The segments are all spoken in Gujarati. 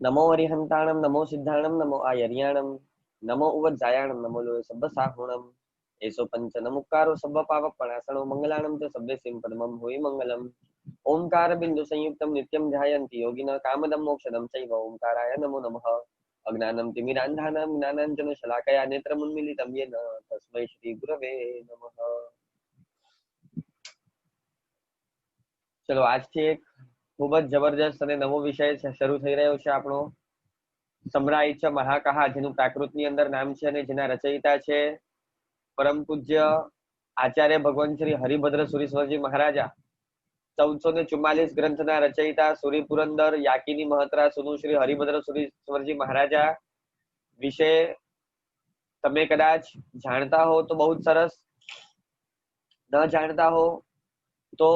नमो वरिहंताणं नमो सिद्धाणं नमो आयर्याणं नमो उवज्जायाणं नमो लोय सब्बसाहुणं एसो पंच नमुक्कारो सब्ब पावपणासनो मंगलानं च सब्बेसिं पदमं हुई मंगलम् ओंकार बिंदु संयुक्तं नित्यं ध्यायन्ति योगिनः कामदं मोक्षदं चैव ओंकाराय नमो नमः अज्ञानं तिमिरान्धानां ज्ञानाञ्जन शलाकया नेत्रमुन्मीलितं येन तस्मै श्री गुरवे नमः। चलो આજથી એક ખૂબ જ જબરજસ્ત અને નવો વિષય શરૂ થઈ રહ્યો છે આપણો સમરાય છે મહાકાહ, જેનું પ્રાકૃતની અંદર નામ છે અને જેના રચયિતા છે પરમ પૂજ્ય આચાર્ય ભગવાન શ્રી હરિભદ્ર સુરીશ્વરજી મહારાજા। 1444 ગ્રંથના રચયિતા સુરી પુરંદર યાકીની મહત્રા સુનુ શ્રી હરિભદ્ર સુરીશ્વરજી મહારાજા વિશે તમે કદાચ જાણતા હો તો બહુ જ સરસ, ન જાણતા હો તો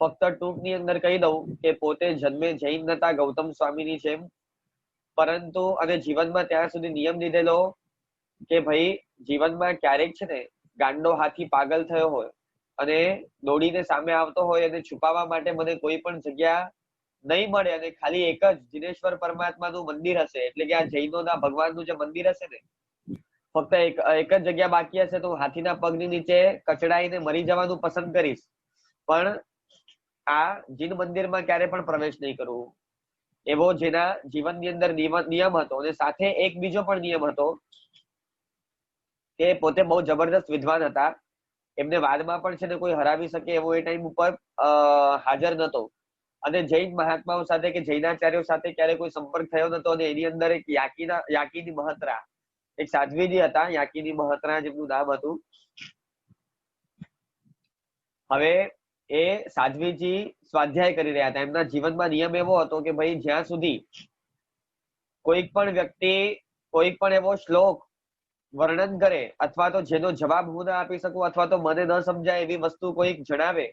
ફક્ત ટૂંકની અંદર કહી દઉં કે પોતે જન્મે જૈન નતા ગૌતમ સ્વામીની જેમ, પરંતુ અને જીવનમાં ત્યાં સુધી નિયમ લીધેલો કે ભાઈ જીવનમાં ક્યારેક છે ને ગાંડો હાથી પાગલ થયો હોય અને દોડીને સામે આવતો હોય અને છુપાવવા માટે મને કોઈ પણ જગ્યા નહીં મળે અને ખાલી એક જ જીનેશ્વર પરમાત્માનું મંદિર હશે, એટલે કે આ જૈનોના ભગવાનનું જે મંદિર હશે ને ફક્ત એક જ જગ્યા બાકી હશે તો હું હાથીના પગની નીચે કચડાઈને મરી જવાનું પસંદ કરીશ, પણ આ જીન મંદિરમાં ક્યારે પણ પ્રવેશ નહીં કરવું, એવો જેના જીવનની અંદર નિયમ હતો। અને સાથે એક બીજો પણ નિયમ હતો કે પોતે બહુ જબરદસ્ત વિદ્વાન હતા, એમને વાદમાં પણ છે ને કોઈ હરાવી શકે એવો એ ટાઈમ ઉપર હાજર નતો અને જૈન મહાત્માઓ સાથે કે જૈનાચાર્યો સાથે ક્યારે કોઈ સંપર્ક થયો નતો અને એની અંદર એક યાકીની મહત્રા, એક સાધ્વીજી હતા યાકીની મહત્રા જેમનું નામ હતું। હવે એ સાધ્વીજી સ્વાધ્યાય કરી રહ્યા હતા, એમના જીવનમાં નિયમ એવો હતો કે ભાઈ જ્યાં સુધી કોઈક પણ વ્યક્તિ કોઈક પણ એવો શ્લોક વર્ણન કરે અથવા તો જેનો જવાબ હું ના આપી શકું અથવા તો મને ન સમજાય એવી વસ્તુ કોઈક જણાવે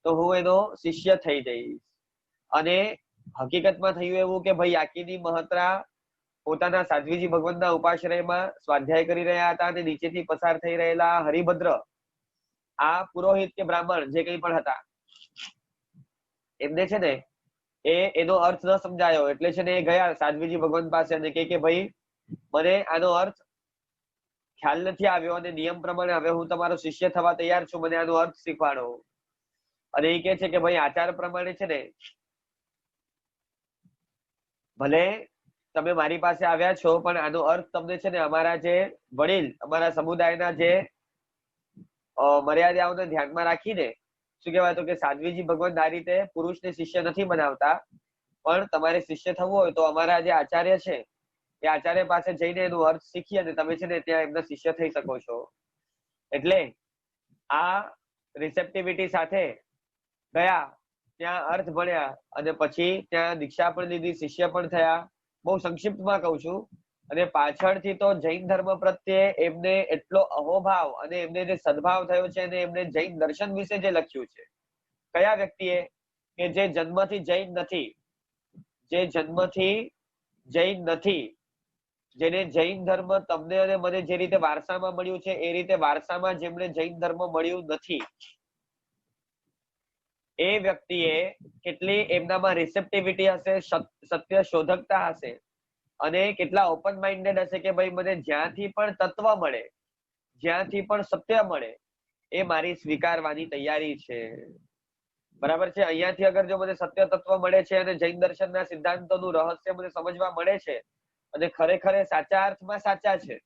તો હું એનો શિષ્ય થઈ જઈશ। અને હકીકતમાં થયું એવું કે ભાઈ યાકીની મહત્રા પોતાના સાધ્વીજી ભગવાનના ઉપાશ્રયમાં સ્વાધ્યાય કરી રહ્યા હતા અને નીચેથી પસાર થઈ રહેલા હરિભદ્ર આ પુરોહિત કે બ્રાહ્મણ જે કંઈ પણ હતા એમને છે ને એનો અર્થ ન સમજાયો, એટલે છે ને એ ગયા સાધ્વીજી ભગવાન પાસે અને કે ભાઈ મને આનો અર્થ ખ્યાલ નથી આવ્યો અને નિયમ પ્રમાણે હવે હું તમારો શિષ્ય થવા તૈયાર છું, મને આનો અર્થ શીખવાડો। અને એ કે છે કે ભાઈ આચાર પ્રમાણે છે ને ભલે તમે મારી પાસે આવ્યા છો પણ આનો અર્થ તમને છે ને અમારા જે વડીલ અમારા સમુદાયના જે મર્યાદાઓને ધ્યાનમાં રાખીને શું કહેવાય તો કે સાધ્વીજી ભગવાન આ રીતે પુરુષને શિષ્ય નથી બનાવતા, પણ તમારે શિષ્ય થવું હોય તો અમારા જે આચાર્ય છે એ આચાર્ય પાસે જઈને એનો અર્થ શીખી અને તમે છે ને ત્યાં એમના શિષ્ય થઈ શકો છો। એટલે આ રિસેપ્ટિવિટી સાથે ગયા, ત્યાં અર્થ ભણ્યા અને પછી ત્યાં દીક્ષા પણ લીધી, શિષ્ય પણ થયા। બહુ સંક્ષિપ્તમાં કહું છું। અને પાછળથી તો જૈન ધર્મ પ્રત્યે એમને એટલો અહોભાવ અને એમને જે સદભાવ થયો છે અને એમને જૈન દર્શન વિશે જે લખ્યું છે, કયા વ્યક્તિએ કે જે જન્મથી જૈન નથી, જેને જૈન ધર્મ તમને અને મને જે રીતે વારસામાં મળ્યું છે એ રીતે વારસામાં જેમને જૈન ધર્મ મળ્યું નથી, એ વ્યક્તિએ કેટલી એમનામાં રિસેપ્ટિવિટી હશે, સત્ય શોધકતા હશે અને કેટલા ઓપન માઇન્ડેડ હશે કે ભાઈ મને જ્યાંથી પણ તત્વ મળે, જ્યાંથી પણ સત્ય મળે એ મારી સ્વીકારવાની તૈયારી છે। બરાબર છે? અહીંયાથી અગર જો મને સત્ય તત્વ મળે છે અને જૈન દર્શનના સિદ્ધાંતોનું રહસ્ય મને સમજવા મળે છે અને ખરેખર સાચા અર્થમાં સાચા છે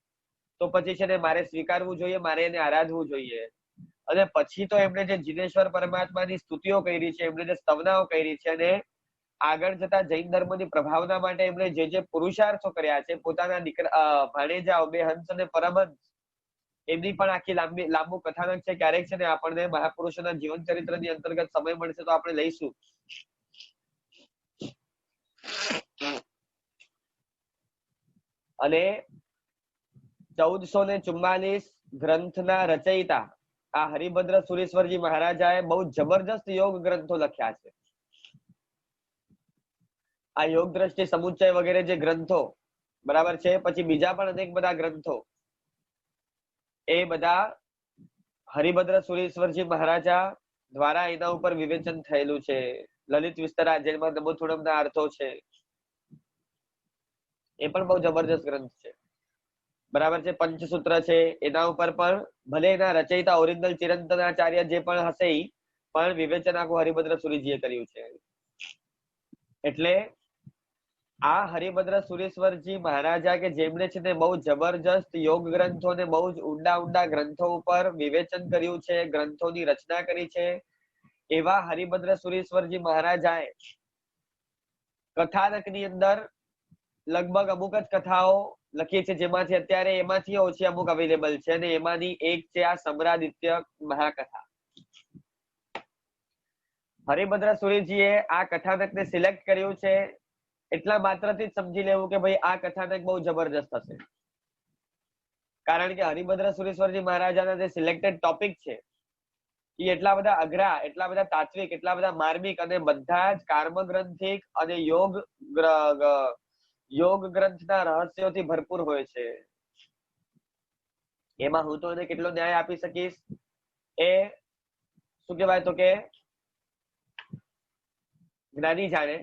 તો પછી છે ને મારે સ્વીકારવું જોઈએ, મારે એને આરાધવું જોઈએ। અને પછી તો એમણે જે જીનેશ્વર પરમાત્માની સ્તુતિઓ કરી છે, એમણે જે સ્તવનાઓ કરી છે અને આગળ જતા જૈન ધર્મની પ્રભાવના માટે એમણે જે પુરુષાર્થો કર્યા છે, પોતાના દીકરા ભાણેજાઓ બે હંસ અને પરમહંસ એમની પણ આખી લાંબુ કથાનક છે, ક્યારેક છે ને આપણને મહાપુરુષોના જીવન ચરિત્રની અંતર્ગત સમય મળશે તો આપણે લઈશું। અને 1444 ગ્રંથના રચયિતા આ હરિભદ્ર સુરીશ્વરજી મહારાજાએ બહુ જબરજસ્ત યોગ ગ્રંથો લખ્યા છે। આ યોગ દ્રષ્ટિ સમુચ્ચય વગેરે જે ગ્રંથો બરાબર છે, પછી બીજા પણ અનેક બધા ગ્રંથો એ બધા હરિભદ્ર સુરીશ્વરજી મહારાજા દ્વારા એના ઉપર વિવેચન થયેલું છે। લલિત વિસ્તરા જેમાં નમોથુણમના અર્થો છે, એ પણ બહુ જબરજસ્ત ગ્રંથ છે, બરાબર છે. પંચસૂત્ર છે, એના ઉપર પણ ભલે એના રચયિતા ઓરિજિનલ ચિરંતનાચાર્ય જે પણ હશે ઈ પણ વિવેચન આખું હરિભદ્ર સુરીજીએ કર્યું છે. એટલે આ હરિભદ્ર સુરેશ્વરજી મહારાજા કે જેમણે છે તે બહુ જબરજસ્ત યોગ ગ્રંથો ને બહુ જ ઊંડા ઊંડા ગ્રંથો ઉપર વિવેચન કર્યું છે, ગ્રંથોની રચના કરી છે, એવા હરિભદ્ર સુરેશ્વરજી મહારાજાએ કથાનકની અંદર લગભગ અમુક જ કથાઓ લખી છે, જેમાંથી અત્યારે એમાંથી ઓછી અમુક અવેલેબલ છે, અને એમાંની એક છે આ સમરાદિત્ય મહાકથા. હરિભદ્ર સુરીજીએ આ કથાનકને સિલેક્ટ કર્યું છે એટલા માત્રથી જ સમજી લેવું કે ભાઈ આ કથાનક બહુ જબરજસ્ત હશે. કારણ કે હરિભદ્ર સુરેશ્વરજી મહારાજાના જે સિલેક્ટેડ ટોપિક છે એ એટલા બધા અઘરા, એટલા બધા તાત્વિક, એટલા બધા માર્મિક અને બધા જ કર્મગ્રંથિક અને યોગ ગ્રંથના રહસ્યોથી ભરપૂર હોય છે. એમાં હું તો એને કેટલો ન્યાય આપી શકીશ એ શું કહેવાય તો કે જ્ઞાની જાણે.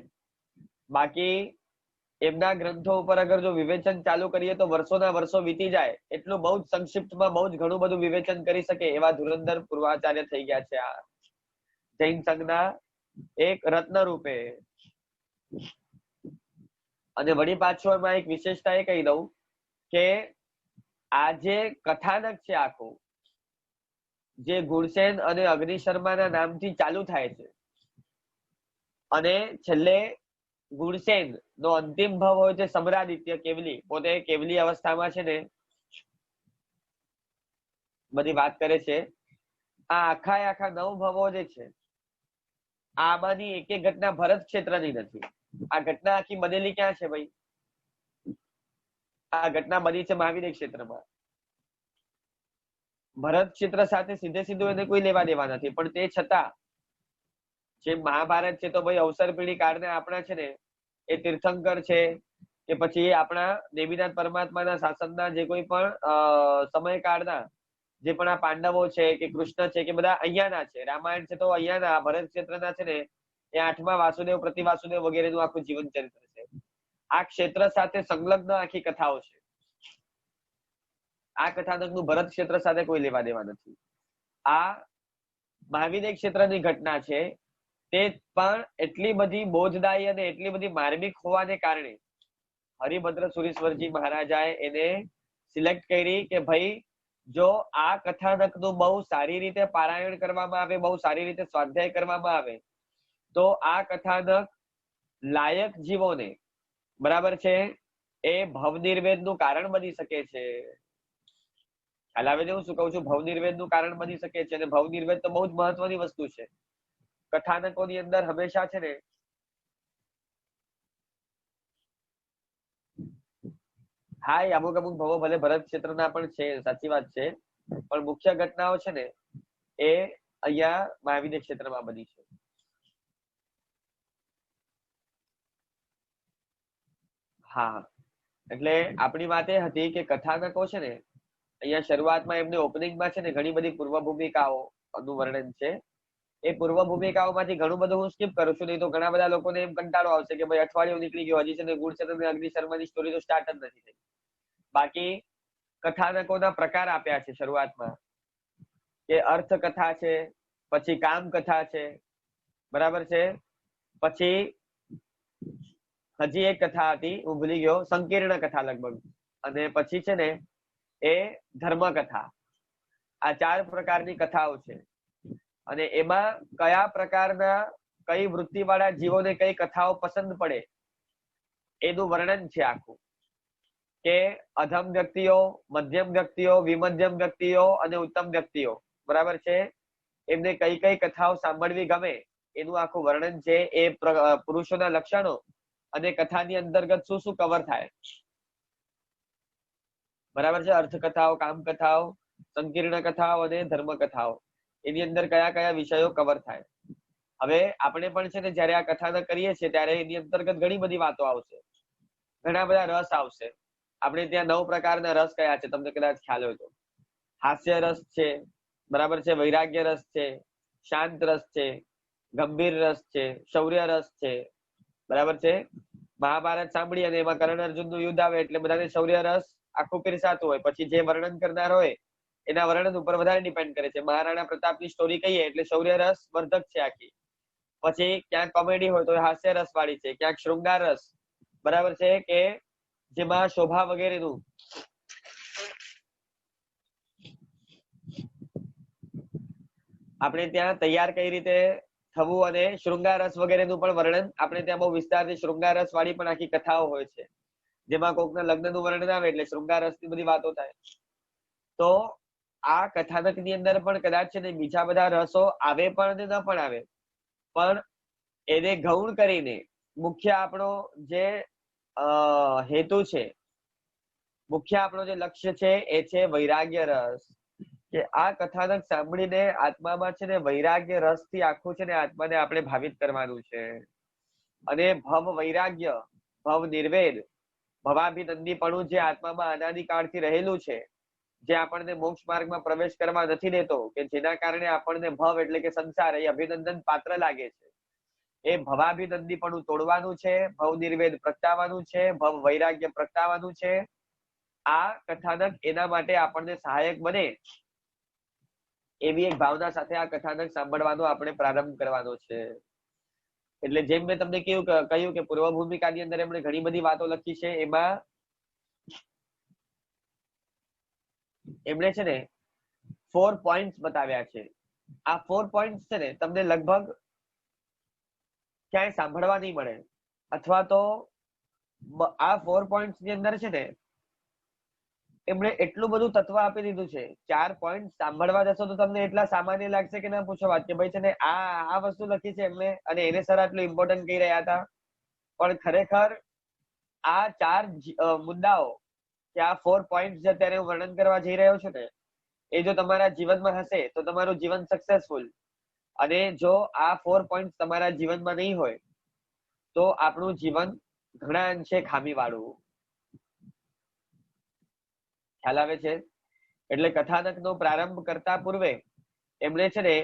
બાકી એમના ગ્રંથો ઉપર અગર જો વિવેચન ચાલુ કરીએ તો વર્ષોના વર્ષો વીતી જાય. એટલું બહુ જ સંક્ષિપ્તમાં બહુ જ ઘણું બધું વિવેચન કરી શકે એવા ધુરંધર પૂર્વાચાર્ય થઈ ગયા છે આ જૈન સંઘના એક રત્ન રૂપે. અને વળી પાછો એમાં એક વિશેષતા એ કહી દઉં કે આ જે કથાનક છે આખું, જે ગુણસેન અને અગ્નિશર્માના નામથી ચાલુ થાય છે અને છેલ્લે ગુણસેન નો અંતિમ ભાવ હોય છે સમરાદિત્ય કેવલી, પોતે કેવલી અવસ્થામાં છે ને બધી વાત કરે છે. આ આખા 9 ભવો જે છે આમાંની એક એક ઘટના ભરત ક્ષેત્રની નથી. આ ઘટના આખી બનેલી ક્યાં છે ભાઈ? આ ઘટના બની છે મહાવીર ક્ષેત્રમાં. ભરત ક્ષેત્ર સાથે સીધું એને કોઈ લેવા દેવા નથી, પણ તે છતાં જે મહાભારત છે તો ભાઈ અવસર પીઢી કાળના આપણા છે ને એ તીર્થંકર છે કે પછી આપણા દેવીનાથ પરમાત્માના શાસનના જે કોઈ પણ સમયકાળના જે પણ આ પાંડવો છે કે કૃષ્ણ છે કે બધા અહીંયાના છે. રામાયણ છે તો અહીંયાના, ભરત ક્ષેત્રના છે ને એ 8મા વાસુદેવ, પ્રતિવાસુદેવ વગેરેનું આખું જીવન ચરિત્ર છે. આ ક્ષેત્ર સાથે સંલગ્ન આખી કથાઓ છે. આ કથાનકનું ભરત ક્ષેત્ર સાથે કોઈ લેવા દેવા નથી. આ મહાવીર ક્ષેત્રની ઘટના છે, તે પણ એટલી બધી બોધદાયી અને એટલી બધી માર્મિક હોવાને કારણે હરિભદ્ર સુરેશ્વરજી મહારાજાએ એને સિલેક્ટ કરી કે ભાઈ જો આ કથાનકનું બહુ સારી રીતે પારાયણ કરવામાં આવે, બહુ સારી રીતે સ્વાધ્યાય કરવામાં આવે તો આ કથાનક લાયક જીવોને, બરાબર છે, એ ભવનિર્વેદનું કારણ બની શકે છે. ખ્યાલ આવે છે હું શું કહું છું? ભવનિર્વેદનું કારણ બની શકે છે. અને ભવનિર્વેદ તો બહુ જ મહત્વની વસ્તુ છે. કથાનકોની અંદર હંમેશા છે ને હા એ અમુક ભવો ભલે ભરત ક્ષેત્રના પણ છે, સાચી વાત છે, પણ મુખ્ય ઘટનાઓ છે ને એ અહીંયા મહાવીર ક્ષેત્રમાં બની છે. હા, એટલે આપણી વાત એ હતી કે કથાનકો છે ને અહીંયા શરૂઆતમાં એમને ઓપનિંગમાં છે ને ઘણી બધી પૂર્વ ભૂમિકાઓ નું વર્ણન છે. એ પૂર્વ ભૂમિકાઓમાંથી ઘણું બધું હું સ્કીપ કરું છું, નહીં તો ઘણા બધા લોકોને એમ કંટાળો આવશે કે ભાઈ અઠવાડિયું નીકળી ગયો, હજી છે ને ગુણસેન અને અગ્નિશર્માની સ્ટોરી તો સ્ટાર્ટ જ નથી થઈ. બાકી કથાનકોના પ્રકાર આપ્યા છે શરૂઆતમાં કે અર્થ કથા છે, પછી કામ કથા છે, બરાબર છે, પછી હજી એક કથા હતી હું ભૂલી ગયો, સંકીર્ણ કથા લગભગ, અને પછી છે ને એ ધર્મ કથા. આ 4 પ્રકારની કથાઓ છે. અને એમાં કયા પ્રકારના કઈ વૃત્તિવાળા જીવોને કઈ કથાઓ પસંદ પડે એનું વર્ણન છે આખું. કે અધમ વ્યક્તિઓ, મધ્યમ વ્યક્તિઓ, વિમધ્યમ વ્યક્તિઓ અને ઉત્તમ વ્યક્તિઓ, બરાબર છે, એમને કઈ કઈ કથાઓ સાંભળવી ગમે એનું આખું વર્ણન છે. એ પુરુષોના લક્ષણો અને કથાની અંતર્ગત શું શું કવર થાય, બરાબર છે, અર્થ કથાઓ, કામ કથાઓ, સંકીર્ણ કથાઓ અને ધર્મ કથાઓ, એની અંદર કયા કયા વિષયો કવર થાય. હવે આપણે પણ છે ને જયારે આ કથાનક કરીએ છીએ ત્યારે એની અંતર્ગત ઘણી બધી વાતો આવશે, ઘણા બધા રસ આવશે. આપણે ત્યાં 9 પ્રકારના રસ કયા છે તમને કદાચ ખ્યાલ હોય તો. હાસ્ય રસ છે, બરાબર છે, વૈરાગ્ય રસ છે, શાંત રસ છે, ગંભીર રસ છે, શૌર્ય રસ છે, બરાબર છે, મહાભારત સાંભળી અને એમાં કર્ણ અર્જુન નું યુદ્ધ આવે એટલે બધાને શૌર્ય રસ આખું પીરસાતું હોય. પછી જે વર્ણન કરનાર હોય એના વર્ણન ઉપર વધારે ડિપેન્ડ કરે છે. મહારાણા પ્રતાપની સ્ટોરી કહીએ એટલે શૌર્ય રસ વર્ધક છે આખી. પછી ક્યાંક કોમેડી હોય તો હાસ્ય રસ વાળી છે, ક્યાંક શૃંગાર રસ, બરાબર છે, કે જેમાં શોભા વગેરેનું આપણે ત્યાં તૈયાર કઈ રીતે થવું અને શૃંગાર રસ વગેરેનું પણ વર્ણન આપણે ત્યાં બહુ વિસ્તારથી શૃંગાર રસ વાળી પણ આખી કથાઓ હોય છે, જેમાં કોકના લગ્નનું વર્ણન આવે એટલે શૃંગાર રસની બધી વાતો થાય. તો આ કથાનક ની અંદર પણ કદાચ છે ને બીજા બધા રસો આવે પણ ન પણ આવે, પણ એને ગૌણ કરીને મુખ્ય આપણો જે હેતુ છે, મુખ્ય આપણો જે લક્ષ્ય છે એ છે વૈરાગ્ય રસ. કે આ કથાનક સાંભળીને આત્મામાં છે ને વૈરાગ્ય રસ થી આખું છે ને આત્માને આપણે ભાવિત કરવાનું છે. અને ભવ વૈરાગ્ય, ભવ નિર્વેદ, ભવાભિનંદીપણું જે આત્મામાં અનાદિકાળથી રહેલું છે, જે આપણને મોક્ષ માર્ગમાં પ્રવેશ કરવા નથી દેતો, કે જેના કારણે આપણને ભવ એટલે કે સંસાર એ અભિનંદન પાત્ર લાગે છે, એ ભવાભિનંદીપણું તોડવાનું છે, ભવ નિર્વેદ પ્રગટાવવાનું છે, ભવ વૈરાગ્ય પ્રગટાવવાનું છે. આ કથાનક એના માટે આપણને સહાયક બને એવી એક ભાવના સાથે આ કથાનક સાંભળવાનો આપણે પ્રારંભ કરવાનો છે. એટલે જેમ મેં તમને કહ્યું કે પૂર્વ ભૂમિકાની અંદર એમણે ઘણી બધી વાતો લખી છે, એમાં એમણે છે ને 4 પોઈન્ટ્સ બતાવ્યા છે. આ 4 પોઈન્ટ્સ છે ને તમને લગભગ ક્યાંય સાંભળવા નહીં મળે, અથવા તો આ 4 પોઈન્ટ્સ ની અંદર છે ને એમણે એટલું બધું તત્વ આપી દીધું છે. 4 પોઈન્ટ સાંભળવા જશો તો તમને એટલા સામાન્ય લાગશે કે ના પૂછો વાત, કે ભાઈ છે ને આ વસ્તુ લખી છે એમને અને એને સર આટલું ઇમ્પોર્ટન્ટ કહી રહ્યા હતા. પણ ખરેખર આ 4 મુદ્દાઓ, કે આ 4 પોઈન્ટ જે અત્યારે હું વર્ણન કરવા જઈ રહ્યો છું ને, એ જો તમારા જીવનમાં હશે તો તમારું જીવન સક્સેસફુલ. અને જો આ 4 પોઈન્ટ તમારા જીવનમાં નહીં હોય તો આપણું જીવન ઘણા અંશે ખામી વાળું. ખ્યાલ આવે છે? એટલે કથાનકનો પ્રારંભ કરતા પૂર્વે એમણે છે ને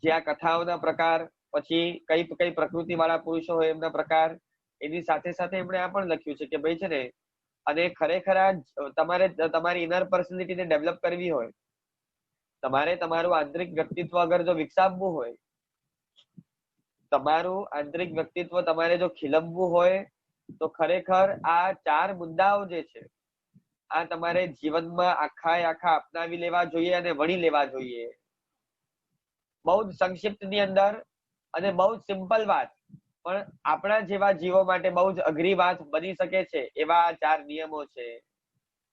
જે આ કથાઓના પ્રકાર, પછી કઈ પ્રકૃતિ વાળા પુરુષો હોય એમના પ્રકાર, એની સાથે સાથે એમણે આ પણ લખ્યું છે કે ભાઈ છે ને, અને ખરેખર આ તમારે તમારી ઇનર પર્સનાલિટીને ડેવલપ કરવી હોય, તમારે તમારું આંતરિક વ્યક્તિત્વ અગર જો વિકસાવવું હોય, તમારું આંતરિક વ્યક્તિત્વ તમારે જો ખીલવવું હોય, તો ખરેખર આ 4 મુદ્દાઓ જે છે આ તમારે જીવનમાં આખા અપનાવી લેવા જોઈએ અને વણી લેવા જોઈએ. બહુ જ સંક્ષિપ્ત ની અંદર અને બહુ જ સિમ્પલ વાત, પણ આપણા જેવા જીવો માટે બહુ જ અઘરી વાત બની શકે છે એવા આ 4 નિયમો છે.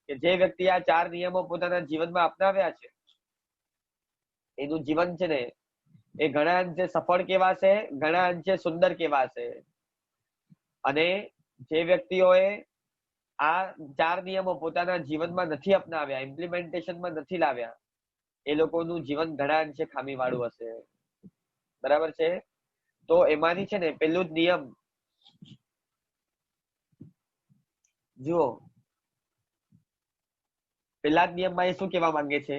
કે જે વ્યક્તિ આ 4 નિયમો પોતાના જીવનમાં અપનાવ્યા છે એનું જીવન છે ને એ ઘણા અંશે સફળ કેવાશે, ઘણા અંશે સુંદર કેવાશે. અને જે વ્યક્તિઓએ આ 4 નિયમો પોતાના જીવનમાં નથી અપનાવ્યા, ઇમ્પ્લિમેન્ટેશનમાં નથી લાવ્યા, એ લોકોનું જીવન ઘણા અંશે ખામી વાળું હશે. બરાબર છે? તો એમાંથી છે ને પેલું જ નિયમ જુઓ, પેલા જ નિયમમાં એ શું કહેવા માંગે છે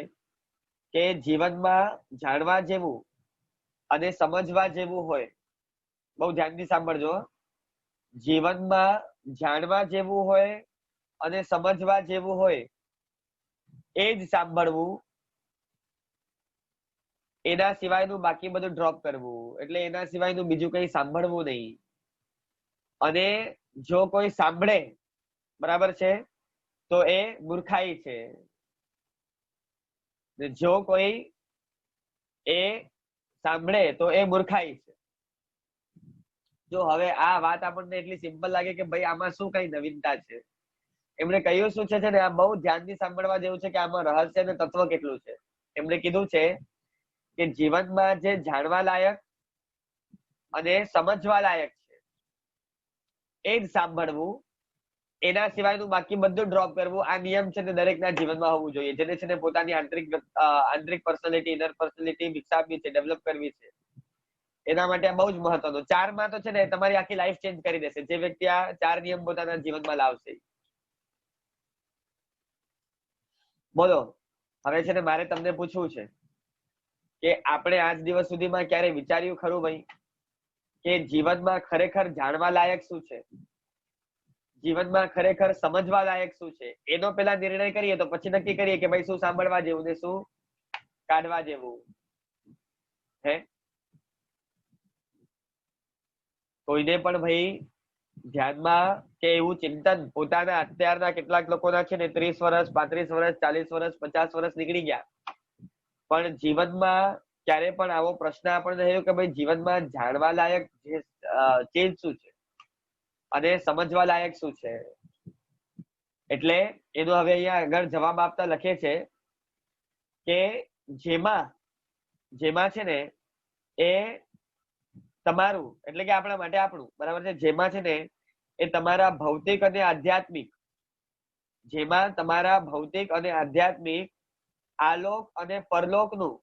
કે જીવનમાં જાણવા જેવું અને સમજવા જેવું હોય, બહુ ધ્યાનથી સાંભળજો, જીવનમાં જાણવા જેવું હોય અને સમજવા જેવું હોય એ જ સાંભળવું, એના સિવાયનું બાકી બધું ડ્રોપ કરવું. એટલે એના સિવાયનું બીજું કઈ સાંભળવું નહીં. અને જો કોઈ સાંભળે, બરાબર છે, તો એ મૂર્ખાઈ છે. જો કોઈ એ સાંભળે તો એ મૂર્ખાઈ છે. જો હવે આ વાત આપણને એટલી સિમ્પલ લાગે કે ભાઈ આમાં શું કઈ નવીનતા છે, એમણે કહ્યું શું છે ને, આ બહુ ધ્યાનથી સાંભળવા જેવું છે કે આમાં રહસ્ય અને તત્વ કેટલું છે. એમણે કીધું છે કે જીવનમાં જે જાણવા લાયક અને સમજવા લાયક છે એ જ સાંભળવું, એના સિવાયનું બાકી બધું ડ્રોપ કરવું. આ નિયમ છે ને દરેકના જીવનમાં હોવું જોઈએ, જેને છે ને પોતાની આંતરિક પર્સનાલિટી, ઇનર પર્સનાલિટી વિકસાવવી છે, ડેવલપ કરવી છે. એના માટે આ બહુ જ મહત્વનું. 4 માં તો છે ને તમારી આખી લાઈફ ચેન્જ કરી દેશે જે વ્યક્તિ આ 4 નિયમ પોતાના જીવનમાં લાવશે. બોલો, હવે છે ને મારે તમને પૂછવું છે કે આપણે આજ દિવસ સુધીમાં ક્યારે વિચાર્યું ખરું ભાઈ કે જીવનમાં ખરેખર જાણવા લાયક શું છે? જીવનમાં ખરેખર સમજવા લાયક શું છે એનો પેલા નિર્ણય કરીએ તો પછી નક્કી કરીએ કે ભાઈ શું સાંભળવા જેવું ને શું કાઢવા જેવું. હે કોઈને પણ ભાઈ ધ્યાનમાં કે એવું ચિંતન પોતાના અત્યારના કેટલાક લોકોના છે ને 30 વર્ષ 35 વર્ષ 40 વર્ષ 50 વર્ષ નીકળી ગયા, પણ જીવનમાં ક્યારે પણ આવો પ્રશ્ન આપણને થયો કે ભાઈ જીવનમાં જાણવા લાયક ચીજ શું છે અને સમજવા લાયક શું છે. એટલે એનો હવે અહીંયા આગળ જવાબ આપતા લખે છે કે જેમાં છે ને એ તમારું એટલે કે આપણા માટે આપણું બરાબર છે, જેમાં છે ને એ તમારા ભૌતિક અને આધ્યાત્મિક, જેમાં તમારા ભૌતિક અને આધ્યાત્મિક આલોક અને પરલોકનું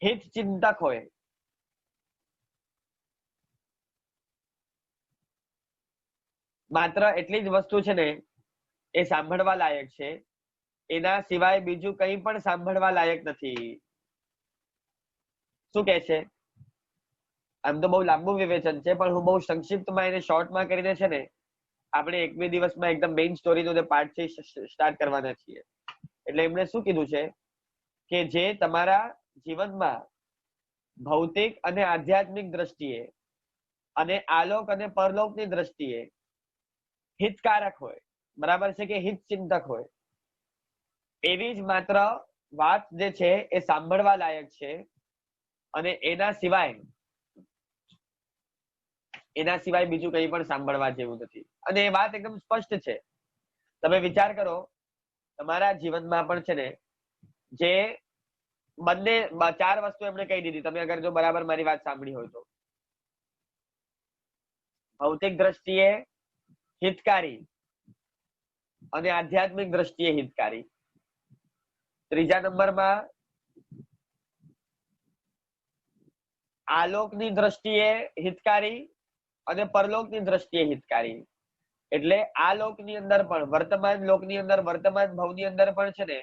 હિત ચિંતક હોય, માત્ર એટલી જ વસ્તુ છે ને એ સાંભળવા લાયક છે, એના સિવાય બીજું કંઈ પણ સાંભળવા લાયક નથી. શું કે છે? આમ તો બહુ લાંબુ વિવેચન છે, પણ હું બહુ સંક્ષિપ્તમાં એને શોર્ટમાં કરીને છે ને આપણે 1-2 દિવસમાં એકદમ મેઇન સ્ટોરીનો જે પાર્ટ છે સ્ટાર્ટ કરવાના છીએ. એટલે એમણે શું કીધું છે કે જે તમારા જીવનમાં ભૌતિક અને આધ્યાત્મિક દ્રષ્ટિએ અને આલોક અને પરલોકની દ્રષ્ટિએ હિતકારક હોય, બરાબર છે કે હિત ચિંતક હોય, એવી જ માત્ર વાત જે છે એ સાંભળવા લાયક છે અને એના સિવાય બીજું કંઈ પણ સાંભળવા જેવું નથી. અને એ વાત એકદમ સ્પષ્ટ છે. તમે વિચાર કરો તમારા જીવનમાં પણ છે ને જે બંને 4 વસ્તુ એમણે કહી દીધી, તમે અગર જો બરાબર મારી વાત સાંભળી હોય તો. ભૌતિક દ્રષ્ટિએ હિતકારી અને આધ્યાત્મિક દ્રષ્ટિએ હિતકારી. ત્રીજા નંબરમાં આલોકની દ્રષ્ટિએ હિતકારી અને પરલોકની દ્રષ્ટિએ હિતકારી. એટલે આ લોકની અંદર પણ વર્તમાન લોકની અંદર વર્તમાન ભવની અંદર પણ છે ને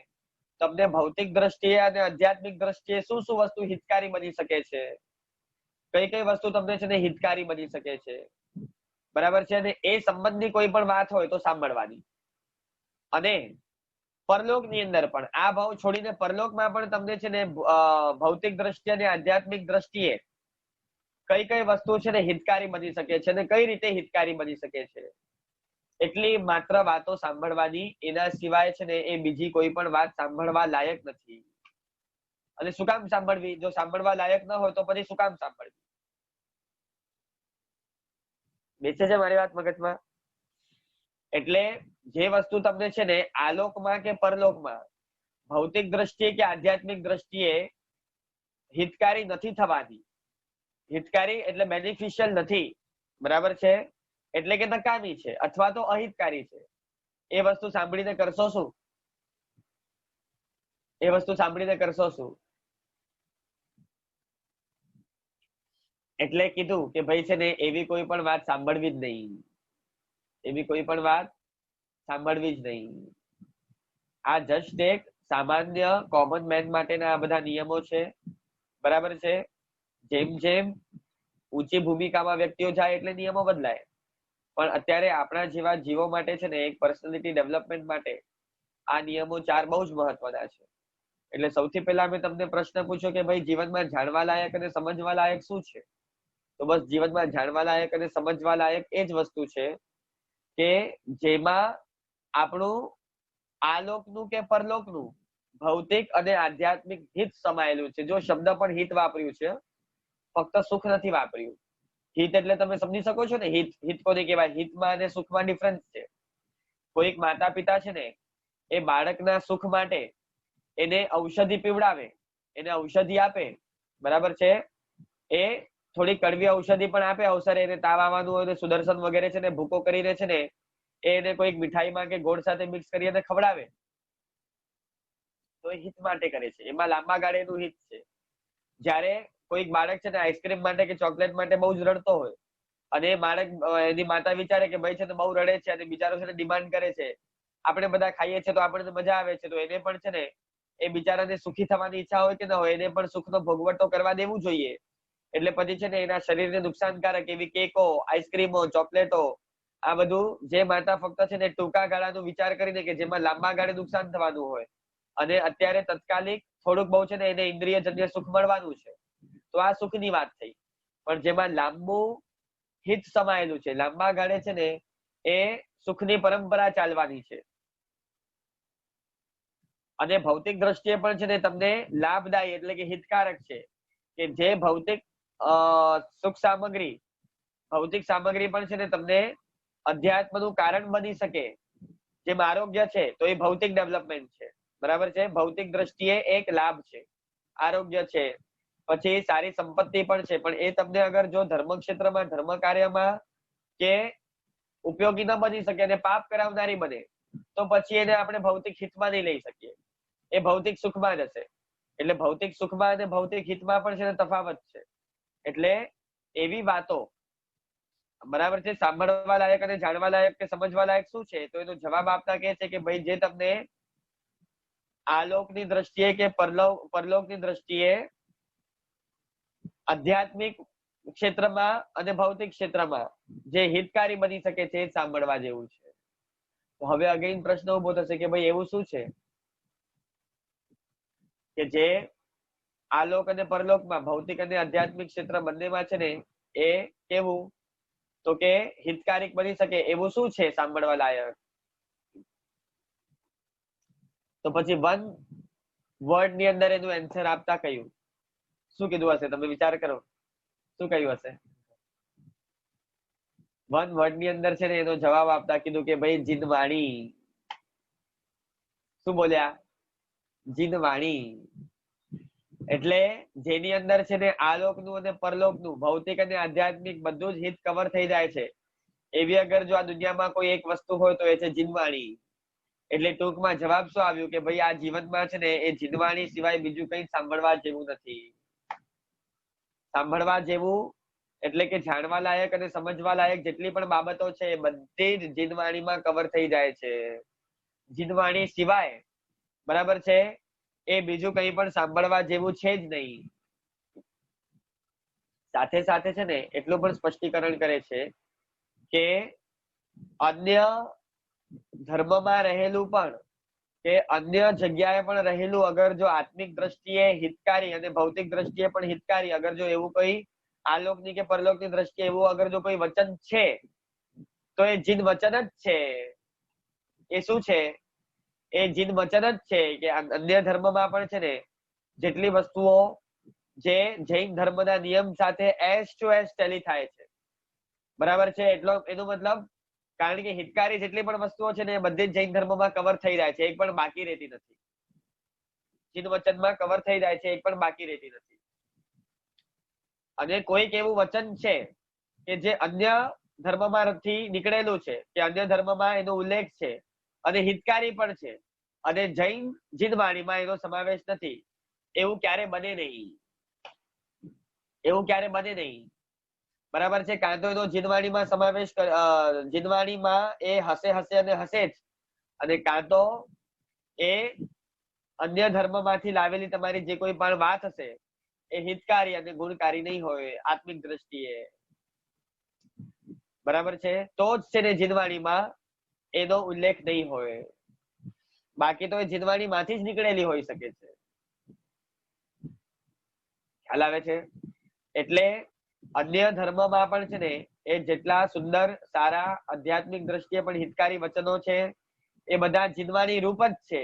તમને ભૌતિક દ્રષ્ટિએ અને આધ્યાત્મિક દ્રષ્ટિએ શું શું વસ્તુ હિતકારી બની શકે છે, કઈ કઈ વસ્તુ તમને છે ને હિતકારી બની શકે છે, બરાબર છે. અને એ સંબંધની કોઈ પણ વાત હોય તો સાંભળવાની. અને પરલોકની અંદર પણ આ ભાવ છોડીને પરલોકમાં પણ તમને છે ને ભૌતિક દ્રષ્ટિએ અને આધ્યાત્મિક દ્રષ્ટિએ કઈ કઈ વસ્તુ છે ને હિતકારી બની શકે છે અને કઈ રીતે હિતકારી બની શકે છે, એટલી માત્ર વાતો સાંભળવાની. એના સિવાય છે ને એ બીજી કોઈ પણ વાત સાંભળવા લાયક નથી. અને શું કામ સાંભળવી? જો સાંભળવા લાયક ન હોય તો પછી શું કામ સાંભળવી? બેસે છે મારી વાત મગજમાં? એટલે જે વસ્તુ તમને છે ને આલોકમાં કે પરલોકમાં ભૌતિક દ્રષ્ટિએ કે આધ્યાત્મિક દ્રષ્ટિએ હિતકારી નથી થવાની, હિતકારી એટલે બેનિફિશિયલ નથી, બરાબર છે, એટલે કે નકામી છે અથવા તો અહિતકારી છે, એ વસ્તુ સાંભળીને કરશો શું? એ વસ્તુ સાંભળીને કરશો શું? એટલે કીધું કે ભાઈ છે ને એવી કોઈ પણ વાત સાંભળવી જ નહીં, એવી કોઈ પણ વાત સાંભળવી જ નહીં. આ જસ્ટ એક સામાન્ય કોમન મેન માટેના આ બધા નિયમો છે, બરાબર છે. જેમ જેમ ઊંચી ભૂમિકામાં વ્યક્તિઓ જાય એટલે નિયમો બદલાય, પણ અત્યારે આપણા જેવા જીવો માટે છે ને એક પર્સનાલિટી ડેવલપમેન્ટ માટે આ નિયમો 4 બહુ જ મહત્વના છે. એટલે સૌથી પહેલા મેં તમને પ્રશ્ન પૂછ્યો કે ભાઈ જીવનમાં જાણવા લાયક અને સમજવા લાયક શું છે? તો બસ જીવનમાં જાણવા લાયક અને સમજવા લાયક એ જ વસ્તુ છે કે જેમાં આપણું આલોકનું કે પરલોકનું ભૌતિક અને આધ્યાત્મિક હિત સમાયેલું છે. જો શબ્દ પણ હિત વાપર્યું છે, ફક્ત સુખ નથી વાપર્યું. હિત એટલે તમે સમજી શકો છો ને, હિત કોને કહેવાય? હિતમાં અને સુખમાં ડિફરન્સ છે. કોઈક માતા પિતા છે ને એ બાળકના સુખ માટે એને ઔષધિ પીવડાવે, એને ઔષધિ આપે, બરાબર છે. એ થોડી કડવી ઔષધિ પણ આપે, અવસરે એને તાવ આવવાનું હોય, સુદર્શન વગેરે છે ને ભૂકો કરીને છે ને એને કોઈક મીઠાઈમાં કે ગોળ સાથે મિક્સ કરી અને ખવડાવે, તો એ હિત માટે કરે છે, એમાં લાંબા ગાળે એનું હિત છે. જ્યારે કોઈક બાળક છે ને આઈસ્ક્રીમ માટે કે ચોકલેટ માટે બહુ જ રડતો હોય અને એ બાળક એની માતા વિચારે કે ભાઈ છે ને બહુ રડે છે અને બિચારો છે ને ડિમાન્ડ કરે છે, આપણે બધા ખાઈએ છીએ તો આપણને મજા આવે છે, તો એને પણ છે ને એ બિચારાને સુખી થવાની ઈચ્છા હોય કે ન હોય, એને પણ સુખનો ભોગવટો કરવા દેવું જોઈએ. એટલે પછી છે ને એના શરીરને નુકસાનકારક એવી કેકો, આઈસ્ક્રીમો, ચોકલેટો આ બધું જે માતા ફક્ત છે ને ટૂંકા ગાળાનો વિચાર કરીને કે જેમાં લાંબા ગાળે નુકસાન થવાનું હોય અને અત્યારે તત્કાલિક થોડુંક બહુ છે ને એને ઇન્દ્રિયજન્ય સુખ મળવાનું છે, તો આ સુખની વાત થઈ. પણ જેમાં લાંબુ હિત સમાયેલું છે, લાંબા ગાળે છે ને એ સુખની પરંપરા ચાલવાની છે અને ભૌતિક દ્રષ્ટિએ પણ છે ને તમને લાભદાયી એટલે કે હિતકારક છે કે જે ભૌતિક સુખ સામગ્રી, ભૌતિક સામગ્રી પણ છે ને તમને અધ્યાત્મનું કારણ બની શકે. જેમ આરોગ્ય છે તો એ ભૌતિક ડેવલપમેન્ટ છે, બરાબર છે. ભૌતિક દ્રષ્ટિએ એક લાભ છે, આરોગ્ય છે, પછી સારી સંપત્તિ પણ છે. પણ એ તમને અગર જો ધર્મ ક્ષેત્રમાં, ધર્મ કાર્યમાં કે ઉપયોગી ન બની શકે અને પાપ કરાવનારી બને તો પછી એને આપણે ભૌતિક હિતમાં નહીં લઈ શકીએ, એ ભૌતિક સુખમાં જશે. એટલે ભૌતિક સુખમાં અને ભૌતિક હિતમાં પણ છે ને તફાવત છે. એટલે એવી વાતો, બરાબર છે, સાંભળવા લાયક અને જાણવા લાયક કે સમજવા લાયક શું છે, તો એનો જવાબ આપતા કે છે કે ભાઈ જે તમને આલોકની દ્રષ્ટિએ કે પરલોકની દ્રષ્ટિએ આધ્યાત્મિક ક્ષેત્રમાં અને ભૌતિક ક્ષેત્રમાં જે હિતકારી બની શકે છે એ સાંભળવા જેવું છે. તો હવે અગેન પ્રશ્ન ઉભો થશે કે ભાઈ એવું શું છે કે જે આલોક અને પરલોકમાં, ભૌતિક અને આધ્યાત્મિક ક્ષેત્ર બંનેમાં છે ને એ કેવું, તો કે હિતકારક બની શકે એવું શું છે સાંભળવા લાયક? તો પછી વન વર્ડ ની અંદર એનું આન્સર આપતા કયું શું કીધું હશે? તમે વિચાર કરો શું કહ્યું હશે? વન વર્ડ ની અંદર છે ને એનો જવાબ આપતા કીધું કે ભાઈ જીનવાણી. શું બોલ્યા? જીનવાણી. એટલે જેની અંદર છે ને આલોકનું અને પરલોકનું, ભૌતિક અને આધ્યાત્મિક બધું જ હિત કવર થઈ જાય છે, એવી અગર જો આ દુનિયામાં કોઈ એક વસ્તુ હોય તો એ છે જીનવાણી. એટલે ટૂંકમાં જવાબ શું આવ્યું કે ભાઈ આ જીવનમાં છે ને એ જીનવાણી સિવાય બીજું કંઈ સાંભળવા જેવું નથી. સાંભળવા જેવું એટલે કે જાણવા લાયક અને સમજવા લાયક જેટલી પણ બાબતો છે એ બધી જ જીનવાણીમાં કવર થઈ જાય છે. જીનવાણી સિવાય, બરાબર છે, એ બીજું કંઈ પણ સાંભળવા જેવું છે જ નહીં. સાથે સાથે છે ને એટલું પણ સ્પષ્ટીકરણ કરે છે કે અન્ય ધર્મમાં રહેલું પણ કે અન્ય જગ્યાએ પણ રહેલું અગર જો આત્મિક દ્રષ્ટિએ હિતકારી અને ભૌતિક દ્રષ્ટિએ પણ હિતકારી અગર જો એવું કોઈ આલોકની કે પરલોકની દ્રષ્ટિએ એવું અગર જો કોઈ વચન છે તો એ જીન વચન જ છે. એ શું છે? એ જીન વચન જ છે કે અન્ય ધર્મમાં પણ છે ને જેટલી વસ્તુઓ જે જૈન ધર્મના નિયમ સાથે એસ ટુ એસ ટેલી થાય છે, બરાબર છે, એટલો એનો મતલબ કારણ કે હિતકારી જેટલી પણ વસ્તુઓ છે ને એ બધી જ જૈન ધર્મમાં કવર થઈ જાય છે, એક પણ બાકી રહેતી નથી. જીન વચનમાં કવર થઈ જાય છે, એક પણ બાકી રહેતી નથી. અને કોઈક એવું વચન છે કે જે અન્ય ધર્મમાંથી નીકળેલું છે કે અન્ય ધર્મમાં એનો ઉલ્લેખ છે અને હિતકારી પણ છે અને જૈન જીનવાણીમાં એનો સમાવેશ નથી, એવું ક્યારે બને નહીં. એવું ક્યારે બને નહીં, બરાબર છે. કાં તો એનો જીનવાણીમાં સમાવેશ, જીનવાણીમાં એ હશે અને હશે જ, અને કાં તો એ અન્ય ધર્મમાંથી લાવેલી તમારી જે કોઈ પણ વાત હશે એ હિતકારી અને ગુણકારી નહીં હોય આત્મિક દ્રષ્ટિએ, બરાબર છે. તો જ છે ને જીનવાણીમાં એનો ઉલ્લેખ નહીં હોય, બાકી તો એ જીનવાણીમાંથી જ નીકળેલી હોઈ શકે છે. ખ્યાલ આવે છે? એટલે અન્ય ધર્મમાં પણ છે ને એ જેટલા સુંદર સારા આધ્યાત્મિક દ્રષ્ટિએ પણ હિતકારી વચનો છે એ બધા જીનવાણી રૂપ જ છે,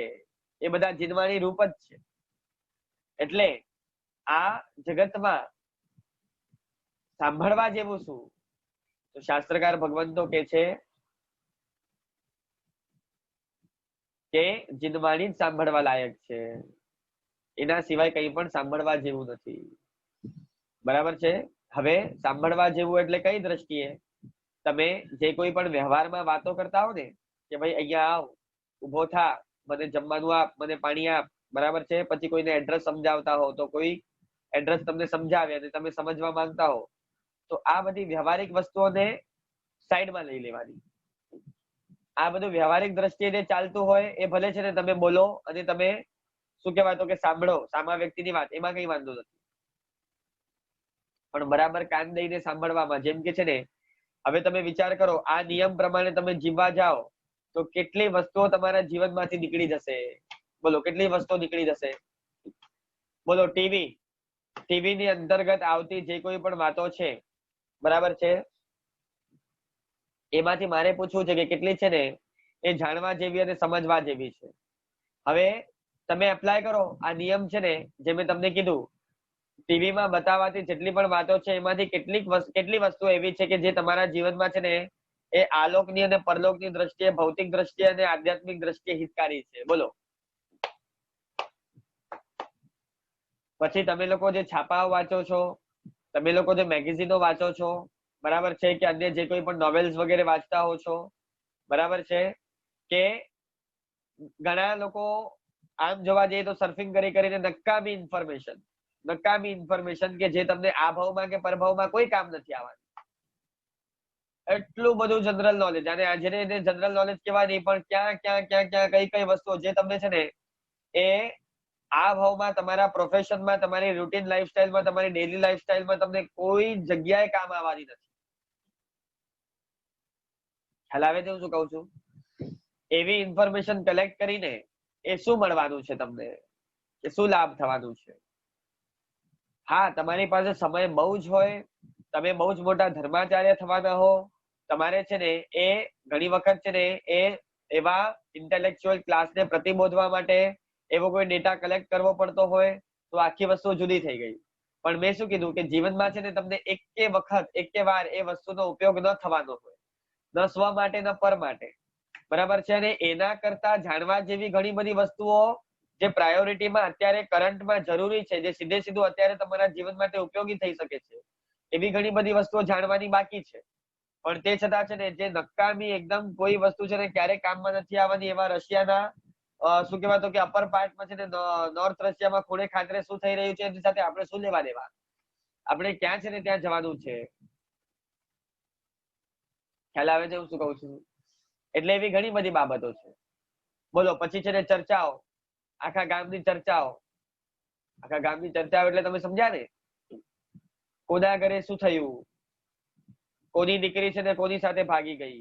એ બધા જીનવાણી રૂપ જ છે. એટલે આ જગતમાં સાંભળવા જેવું શું? તો શાસ્ત્રકાર ભગવંતો કે છે કે જીનવાણી જ સાંભળવા લાયક છે, એના સિવાય કંઈ પણ સાંભળવા જેવું નથી, બરાબર છે. હવે સાંભળવા જેવું એટલે કઈ દ્રષ્ટિએ? તમે જે કોઈ પણ વ્યવહારમાં વાતો કરતા હો ને કે ભાઈ અહીંયા આવ, ઉભો થા, મને જમવાનું આપ, મને પાણી આપ, બરાબર છે. પછી કોઈને એડ્રેસ સમજાવતા હો તો કોઈ એડ્રેસ તમને સમજાવે અને તમે સમજવા માંગતા હો તો આ બધી વ્યવહારિક વસ્તુઓને સાઈડમાં લઈ લેવાની. આ બધું વ્યવહારિક દ્રષ્ટિએ જે ચાલતું હોય એ ભલે છે ને તમે બોલો અને તમે શું કહેવાય તો કે સાંભળો સામા વ્યક્તિની વાત, એમાં કઈ વાંધો નથી, પણ બરાબર કાન દઈને સાંભળવામાં. જેમ કે છે ને હવે તમે વિચાર કરો, આ નિયમ પ્રમાણે તમે જીવવા જાઓ તો કેટલી વસ્તુઓ તમારા જીવનમાંથી નીકળી જશે? બોલો, કેટલી વસ્તુઓ નીકળી જશે? બોલો, ટીવી ની અંતર્ગત આવતી જે કોઈ પણ વાતો છે, બરાબર છે, એમાંથી મારે પૂછવું છે કે કેટલી છે ને એ જાણવા જેવી અને સમજવા જેવી છે. હવે તમે એપ્લાય કરો આ નિયમ છે ને, જે મેં તમને કીધું, ટીવીમાં બતાવાતી જેટલી પણ વાતો છે એમાંથી કેટલી વસ્તુ એવી છે કે જે તમારા જીવનમાં છે ને એ આલોકની અને પરલોકની દ્રષ્ટિએ, ભૌતિક દ્રષ્ટિએ અને આધ્યાત્મિક દ્રષ્ટિએ હિતકારી છે? બોલો. પછી તમે લોકો જે છાપાઓ વાંચો છો, તમે લોકો જે મેગેઝિનો વાંચો છો, બરાબર છે, કે અન્ય જે કોઈ પણ નોવેલ્સ વગેરે વાંચતા હો છો, બરાબર છે, કે ઘણા લોકો આમ જોવા જઈએ તો સર્ફિંગ કરીને નકામી ઇન્ફોર્મેશન કે જે તમને આ ભાવમાં કે પરભાવમાં કોઈ કામ નથી આવવાનું, એટલું બધું જનરલ નોલેજ, અને જેને જનરલ નોલેજ કહેવાય નહીં, પણ ક્યાં કઈ વસ્તુઓ જે તમને છે ને એ આ ભાવમાં, તમારા પ્રોફેશનમાં, તમારી રૂટીન લાઈફસ્ટાઈલમાં, તમારી ડેલી લાઈફસ્ટાઈલમાં તમને કોઈ જગ્યાએ કામ આવવાની નથી. ખ્યાલ આવે છે હું શું કહું છું? એવી ઇન્ફોર્મેશન કલેક્ટ કરીને એ શું મળવાનું છે તમને, એ શું લાભ થવાનું છે? હા, તમારી પાસે સમય બહુ જ હોય, તમે બહુ જ મોટા ધર્માચાર્ય થવાના હો, તમારે છે ને એ ઘણી વખત છે ને એ એવા ઇન્ટેલેક્ચ્યુઅલ ક્લાસને પ્રતિબોધવા માટે એવો કોઈ ડેટા કલેક્ટ કરવો પડતો હોય તો આખી વસ્તુ જુદી થઈ ગઈ. પણ મેં શું કીધું કે જીવનમાં છે ને તમને એકે વાર એ વસ્તુનો ઉપયોગ ન થવાનો હોય, ન સ્વ માટે ન પર માટે, બરાબર છે. અને એના કરતા જાણવા જેવી ઘણી બધી વસ્તુઓ જે પ્રાયોરિટીમાં અત્યારે કરંટમાં જરૂરી છે, જે સીધું અત્યારે તમારા જીવન માટે ઉપયોગી થઈ શકે છે, એવી ઘણી બધી વસ્તુઓ જાણવાની બાકી છે. પણ તે છતાં છે ને જે નકામી એકદમ કોઈ વસ્તુ છે ને ક્યારેય કામમાં નથી આવવાની, એવા રશિયાના શું કહેવાતો કે અપર પાર્ટમાં છે ને નોર્થ રશિયામાં ખૂણે ખાતરે શું થઈ રહ્યું છે એની સાથે આપણે શું લેવા દેવા? આપણે ક્યાં છે ને ત્યાં જવાનું છે. ખ્યાલ આવે છે હું શું કહું છું? એટલે એવી ઘણી બધી બાબતો છે. બોલો, પછી છે ને ચર્ચાઓ, આખા ગામની ચર્ચાઓ એટલે તમે સમજ્યા ને? કોના ઘરે શું થયું, કોની દીકરી છે ને કોની સાથે ભાગી ગઈ,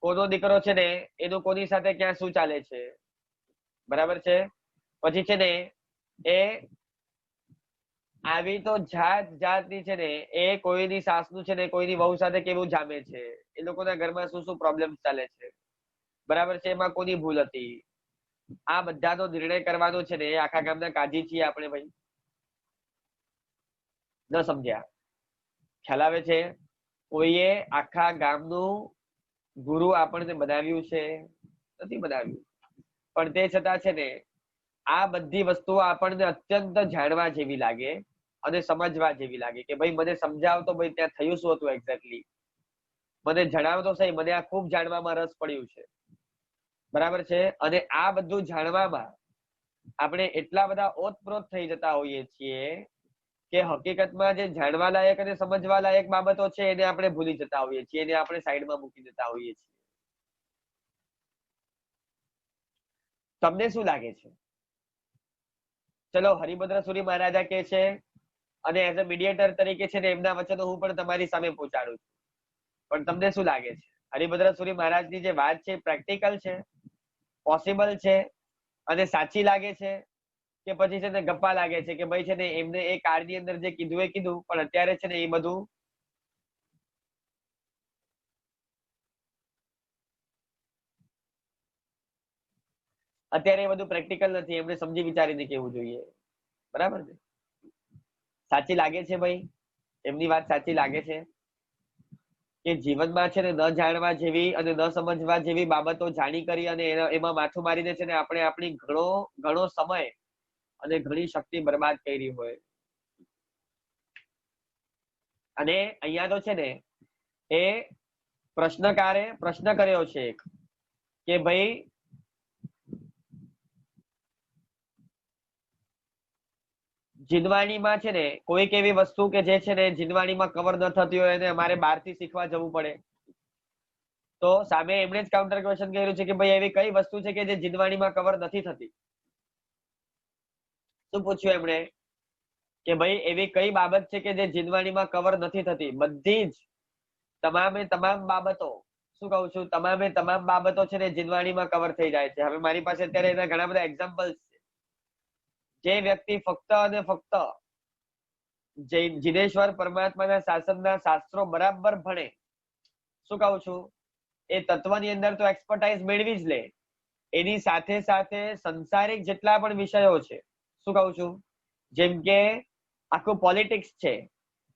કોનો દીકરો છે ને એનું કોની સાથે ક્યાં શું ચાલે છે, બરાબર છે. પછી છે ને એ આવી તો જાતની છે ને એ કોઈની સાસનું છે ને કોઈની વહુ સાથે કેવું જામે છે, એ લોકોના ઘરમાં શું શું પ્રોબ્લેમ ચાલે છે, બરાબર છે, એમાં કોની ભૂલ હતી, આ બધાનો નિર્ણય કરવાનો છે ને એ આખા ગામના કાજી છીએ આપણે ભાઈ. ન સમજ્યા? ખ્યાલ આવે છે? કોઈએ આખા ગામનું ગુરુ આપણને બનાવ્યું છે? નથી બનાવ્યું. પણ તે છતાં છે ને આ બધી વસ્તુઓ આપણને અત્યંત જાણવા જેવી લાગે અને સમજવા જેવી લાગે કે ભાઈ મને સમજાવતો, ભાઈ ત્યાં થયું શું હતું એક્ઝેક્ટલી, મને જણાવતો સહી, મને આ ખૂબ જાણવામાં રસ પડ્યું છે, બરાબર છે. અને આ બધું જાણવામાં આપણે એટલા બધા ઓતપ્રોત થઈ જતા હોઈએ છીએ કે હકીકતમાં જે જાણવા લાયક અને સમજવા લાયક બાબતો છે એને આપણે ભૂલી જતા હોઈએ છીએ, એને આપણે સાઈડમાં મૂકી દેતા હોઈએ છીએ. તમને શું લાગે છે? ચલો, હરિભદ્ર સુરી મહારાજા કે છે અને એઝ અ મીડિયેટર તરીકે છે ને એમના વચનો હું પણ તમારી સામે પહોંચાડું છું. પણ તમને શું લાગે છે? હરિભદ્ર સુરી મહારાજની જે વાત છે પ્રેક્ટિકલ છે, પોસિબલ છે અને સાચી લાગે છે, કે પછી છે ને ગપ્પા લાગે છે કે ભાઈ છે ને એમને એ કાળની અંદર જે કીધું એ કીધું, પણ અત્યારે છે ને એ બધું પ્રેક્ટિકલ નથી, એમને સમજી વિચારીને કેવું જોઈએ, બરાબર છે? સાચી લાગે છે ભાઈ? એમની વાત સાચી લાગે છે કે જીવનમાં છે ને ન જાણવા જેવી અને ન સમજવા જેવી બાબતો જાણી કરી અને એમાં માથું મારીને છે ને આપણે આપણી ઘણો સમય અને ઘણી શક્તિ બરબાદ કરી હોય. અને અહીંયા તો છે ને એ પ્રશ્નકારે પ્રશ્ન કર્યો છે કે ભાઈ જીનવાણીમાં છે ને કોઈક એવી વસ્તુ કે જે છે ને જીનવાણીમાં કવર ન થતી હોય અને અમારે બહારથી શીખવા જવું પડે, તો સામે એમણે જ કાઉન્ટર ક્વેશ્ચન કર્યું છે કે ભાઈ એવી કઈ વસ્તુ છે કે જે જીનવાણીમાં કવર નથી થતી? શું પૂછ્યું એમણે? કે ભાઈ એવી કઈ બાબત છે કે જે જીનવાણીમાં કવર નથી થતી? બધી જ તમામે તમામ બાબતો, શું કહું છું, તમામે તમામ બાબતો છે ને જીનવાણીમાં કવર થઈ જાય છે. હવે મારી પાસે અત્યારે એના ઘણા બધા એક્ઝામ્પલ્સ છે. જે વ્યક્તિ ફક્ત અને ફક્ત જીનેશ્વર પરમાત્માના શાસનના શાસ્ત્રો બરાબર ભણે, શું કહું છું, એ તત્વની અંદર તો એક્સપર્ટાઇઝ મેળવી જ લે, એની સાથે સાથે સંસારિક જેટલા પણ વિષયો છે, શું કહું છું, જેમ કે આખું પોલિટિક્સ છે,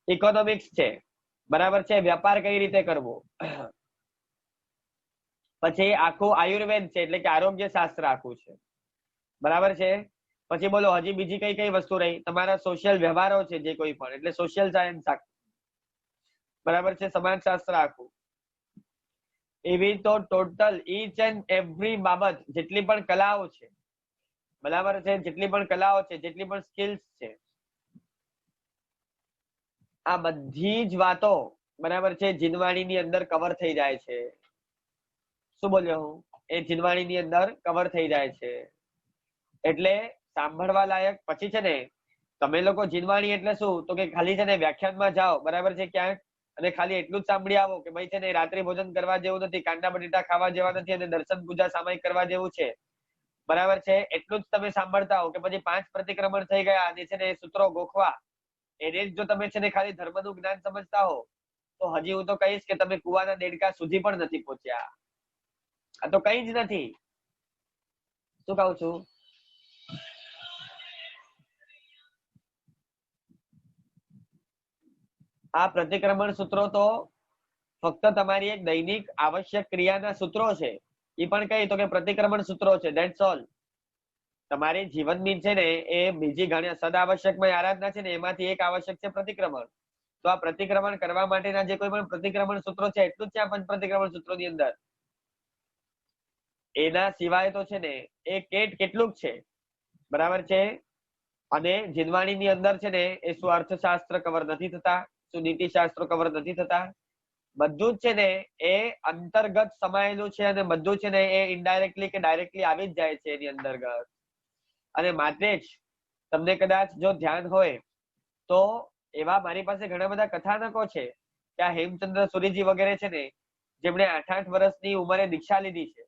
ઇકોનોમિક્સ છે, બરાબર છે, વ્યાપાર કઈ રીતે કરવો, પછી આખું આયુર્વેદ છે એટલે કે આરોગ્ય શાસ્ત્ર આખું છે, બરાબર છે. પછી બોલો હજી બીજી કઈ કઈ વસ્તુ રહી, તમારા સોશિયલ વ્યવહારો છે જે કોઈ પણ, એટલે સોશિયલ સાયન્સ આખું, બરાબર છે, સમાજશાસ્ત્ર આખું. એવી તો ટોટલ ઈચ એન્ડ એવરી બાબત જેટલી પણ કલાઓ છે, બરાબર છે, જેટલી પણ કલાઓ છે, જેટલી પણ સ્કિલ્સ છે, આ બધી જ વાતો બરાબર છે જીનવાણીની અંદર કવર થઈ જાય છે. શું બોલ્યો હું? એ જીનવાણીની અંદર કવર થઈ જાય છે. એટલે સાંભળવા લાયક. પછી છે ને તમે લોકો જીનવાણી એટલે શું, તો કે ખાલી છે ને વ્યાખ્યાનમાં જાઓ, બરાબર છે, ક્યાંક, અને ખાલી એટલું જ સાંભળી આવો કે ભાઈ છે ને રાત્રિ ભોજન કરવા જેવું નથી, કાંડા બટેટા ખાવા જેવા નથી, અને દર્શન પૂજા સામાયિક કરવા જેવું છે, બરાબર છે, એટલું જ તમે સાંભળતા હો કે પછી 5 પ્રતિક્રમણ થઈ ગયા અને છે ને સૂત્રો ગોખવા, એને જ જો તમે છે ને ખાલી ધર્મનું જ્ઞાન સમજતા હો, તો હજી હું તો કહીશ કે તમે કુવાના દેડકા સુધી પણ નથી પહોંચ્યા. આ તો કઈ જ નથી. શું કહું છું? આ પ્રતિક્રમણ સૂત્રો તો ફક્ત તમારી એક દૈનિક આવશ્યક ક્રિયાના સૂત્રો છે. એ પણ કઈ તો કે પ્રતિક્રમણ સૂત્રો છે, ધેટ્સ ઓલ. તમારી જીવનની છે ને એ બીજી ઘણી સદાવશ્યકમય આરાધના છે ને એમાંથી એક આવશ્યક છે પ્રતિક્રમણ. તો આ પ્રતિક્રમણ કરવા માટેના જે કોઈ પણ પ્રતિક્રમણ સૂત્રો છે એટલું જ છે આ પંચ પ્રતિક્રમણ સૂત્રોની અંદર. એના સિવાય તો છે ને એ કેટલું છે, બરાબર છે. અને જીનવાણીની અંદર છે ને એ શું અર્થશાસ્ત્ર કવર નથી થતા, શું નીતિશાસ્ત્રો કવર નથી થતા, બધું જ છે ને એ અંતર્ગત સમાયેલું છે, અને બધું છે ને એ ઇનડાયરેક્ટલી કે ડાયરેક્ટલી આવી જ જાય છે એની અંતર્ગત. અને માટે જ તમને કદાચ જો ધ્યાન હોય તો એવા મારી પાસે ઘણા બધા કથાનકો છે કે આ હેમચંદ્ર સુરીજી વગેરે છે ને જેમણે 8-8 વર્ષની ઉંમરે દીક્ષા લીધી છે,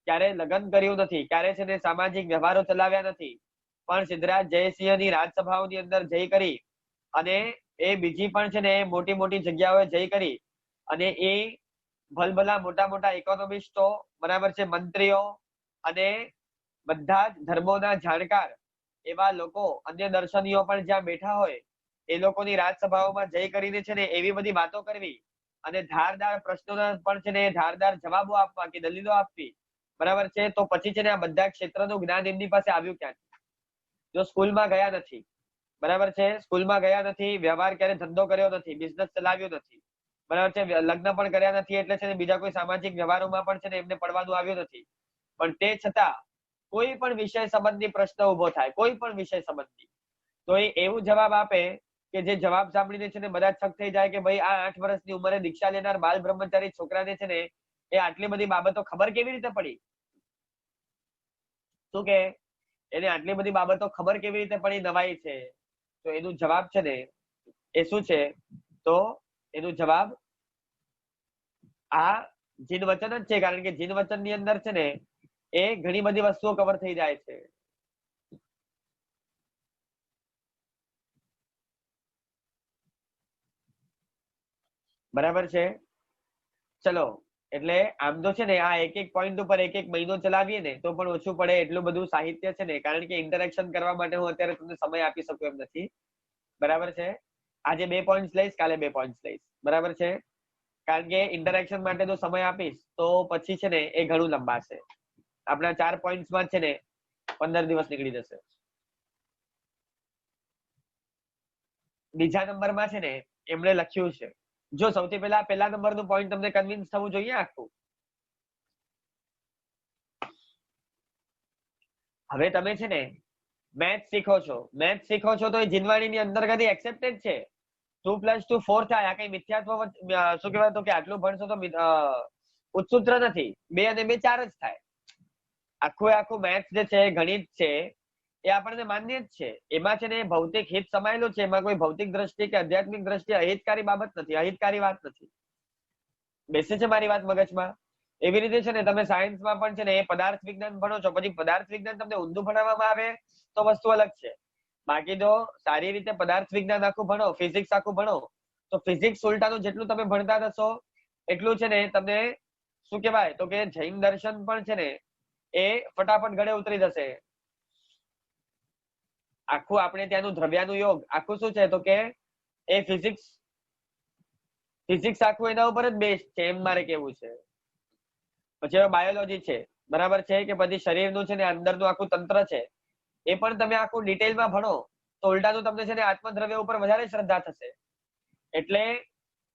ક્યારે લગ્ન કર્યું નથી, ક્યારે છે ને સામાજિક વ્યવહારો ચલાવ્યા નથી, પણ સિદ્ધરાજ જયસિંહની રાજસભાઓની અંદર જઈ કરી અને એ બીજી પણ છે ને મોટી મોટી જગ્યાઓએ જઈ કરી અને એ ભલભલા મોટા મોટા ઇકોનોમિસ્ટો, બરાબર છે, મંત્રીઓ અને બધા જ ધર્મોના જાણકાર એવા લોકો, અન્ય દર્શનીઓ પણ જ્યાં બેઠા હોય એ લોકોની રાજસભાઓમાં જઈ કરીને છે ને એવી બધી વાતો કરવી અને ધારદાર પ્રશ્નોના પણ છે ને ધારદાર જવાબો આપવા કે દલીલો આપવી, બરાબર છે. તો પછી છે ને આ બધા ક્ષેત્રનું જ્ઞાન એમની પાસે આવ્યું ક્યાંથી? જો સ્કૂલમાં ગયા નથી, બરાબર છે, સ્કૂલમાં ગયા નથી, વ્યવહાર ક્યારે ધંધો કર્યો નથી, બિઝનેસ ચલાવ્યો નથી, બરાબર છે, લગ્ન પણ કર્યા નથી, એટલે છે ને બીજા કોઈ સામાજિક વ્યવહારોમાં પણ છે ને એમને પડવાનું આવ્યું નથી, પણ તે છતાં કોઈ પણ વિષય સંબંધી પ્રશ્ન ઉભો થાય, કોઈ પણ વિષય સંબંધી, તો એ એવું જવાબ આપે કે જે જવાબ સાંભળીને છે ને બધા છક થઈ જાય કે ભાઈ આ 8 વર્ષની ઉંમરે દીક્ષા લેનાર બાલ બ્રહ્મચારી છોકરાને છે ને એ આટલી બધી બાબતો ખબર કેવી રીતે પડી? શું કે એને આટલી બધી બાબતો ખબર કેવી રીતે પડી? નવાઈ છે. તો એનું જવાબ છે ને એ શું છે? તો એનું જવાબ આ જીન વચન જ છે, કારણ કે જીન વચન ની અંદર છે ને એ ઘણી બધી વસ્તુઓ કવર થઈ જાય છે. બરાબર છે. ચલો, એટલે આમ તો છે ને આ એક એક પોઈન્ટ ઉપર એક એક મહિનો ચલાવીએ ને તો પણ ઓછું પડે એટલું બધું સાહિત્ય છે ને, કારણ કે ઇન્ટરેક્શન કરવા માટે હું અત્યારે તમને સમય આપી શકું એમ નથી, બરાબર છે. આજે 2 પોઈન્ટ લઈશ, કાલે 2 પોઈન્ટ લઈશ, બરાબર છે, કારણ કે ઇન્ટરેક્શન માટે જો સમય આપીશ તો પછી છે ને એ ઘણું લંબાશે. આપણા 4 પોઈન્ટમાં છે ને 15 દિવસ નીકળી જશે. બીજા નંબરમાં છે ને એમણે લખ્યું છે, જો સૌથી પહેલા નંબરનું પોઈન્ટ તમને કન્વિન્સ થવું જોઈએ આખું. હવે તમે છે ને મેથ શીખો છો તો એ જીનવાણીની અંતર્ગત એક્સેપ્ટેડ છે. 2 + 2 4 થાય. આ કઈ મિથ્યાત્વ શું કહેવાય તો કે આટલું ભણશો તો ઉત્સૂત્ર નથી. 2 અને 2 4 જ થાય. આખું મેથ જે છે, ગણિત છે, એ આપણને માન્ય જ છે. એમાં છે ને ભૌતિક હિત સમાયેલું છે, એમાં કોઈ ભૌતિક દ્રષ્ટિ કે આધ્યાત્મિક દ્રષ્ટિ અહિતકારી બાબત નથી, અહિતકારી વાત નથી. બેસે છે મારી વાત મગજમાં? એવી રીતે છે ને તમે સાયન્સમાં પણ છે ને એ પદાર્થ વિજ્ઞાન ભણો છો, પછી પદાર્થ વિજ્ઞાન તમને ઊંધું ભણાવવામાં આવે તો વસ્તુ અલગ છે. બાકી જો સારી રીતે પદાર્થ વિજ્ઞાન આખું ભણો, ફિઝિક્સ આખું ભણો, તો ફિઝિક્સ ઉલટાનું જેટલું તમે ભણતા થશો એટલું છે ને તમને શું કહેવાય તો કે જૈન દર્શન પણ છે ને એ ફટાફટ ગળે ઉતરી જશે. આખું આપણે ત્યાંનું દ્રવ્યાનું યોગ આખું શું છે તો કે એ ફિઝિક્સ આખું એના ઉપર જ બેસ્ટ છે એમ મારે કેવું છે. પછી હવે બાયોલોજી છે, બરાબર છે, કે પછી શરીરનું છે ને અંદરનું આખું તંત્ર છે, એ પણ તમે આખું ડિટેલમાં ભણો તો ઉલટાનું તમને છે ને આત્મદ્રવ્ય ઉપર વધારે શ્રદ્ધા થશે. એટલે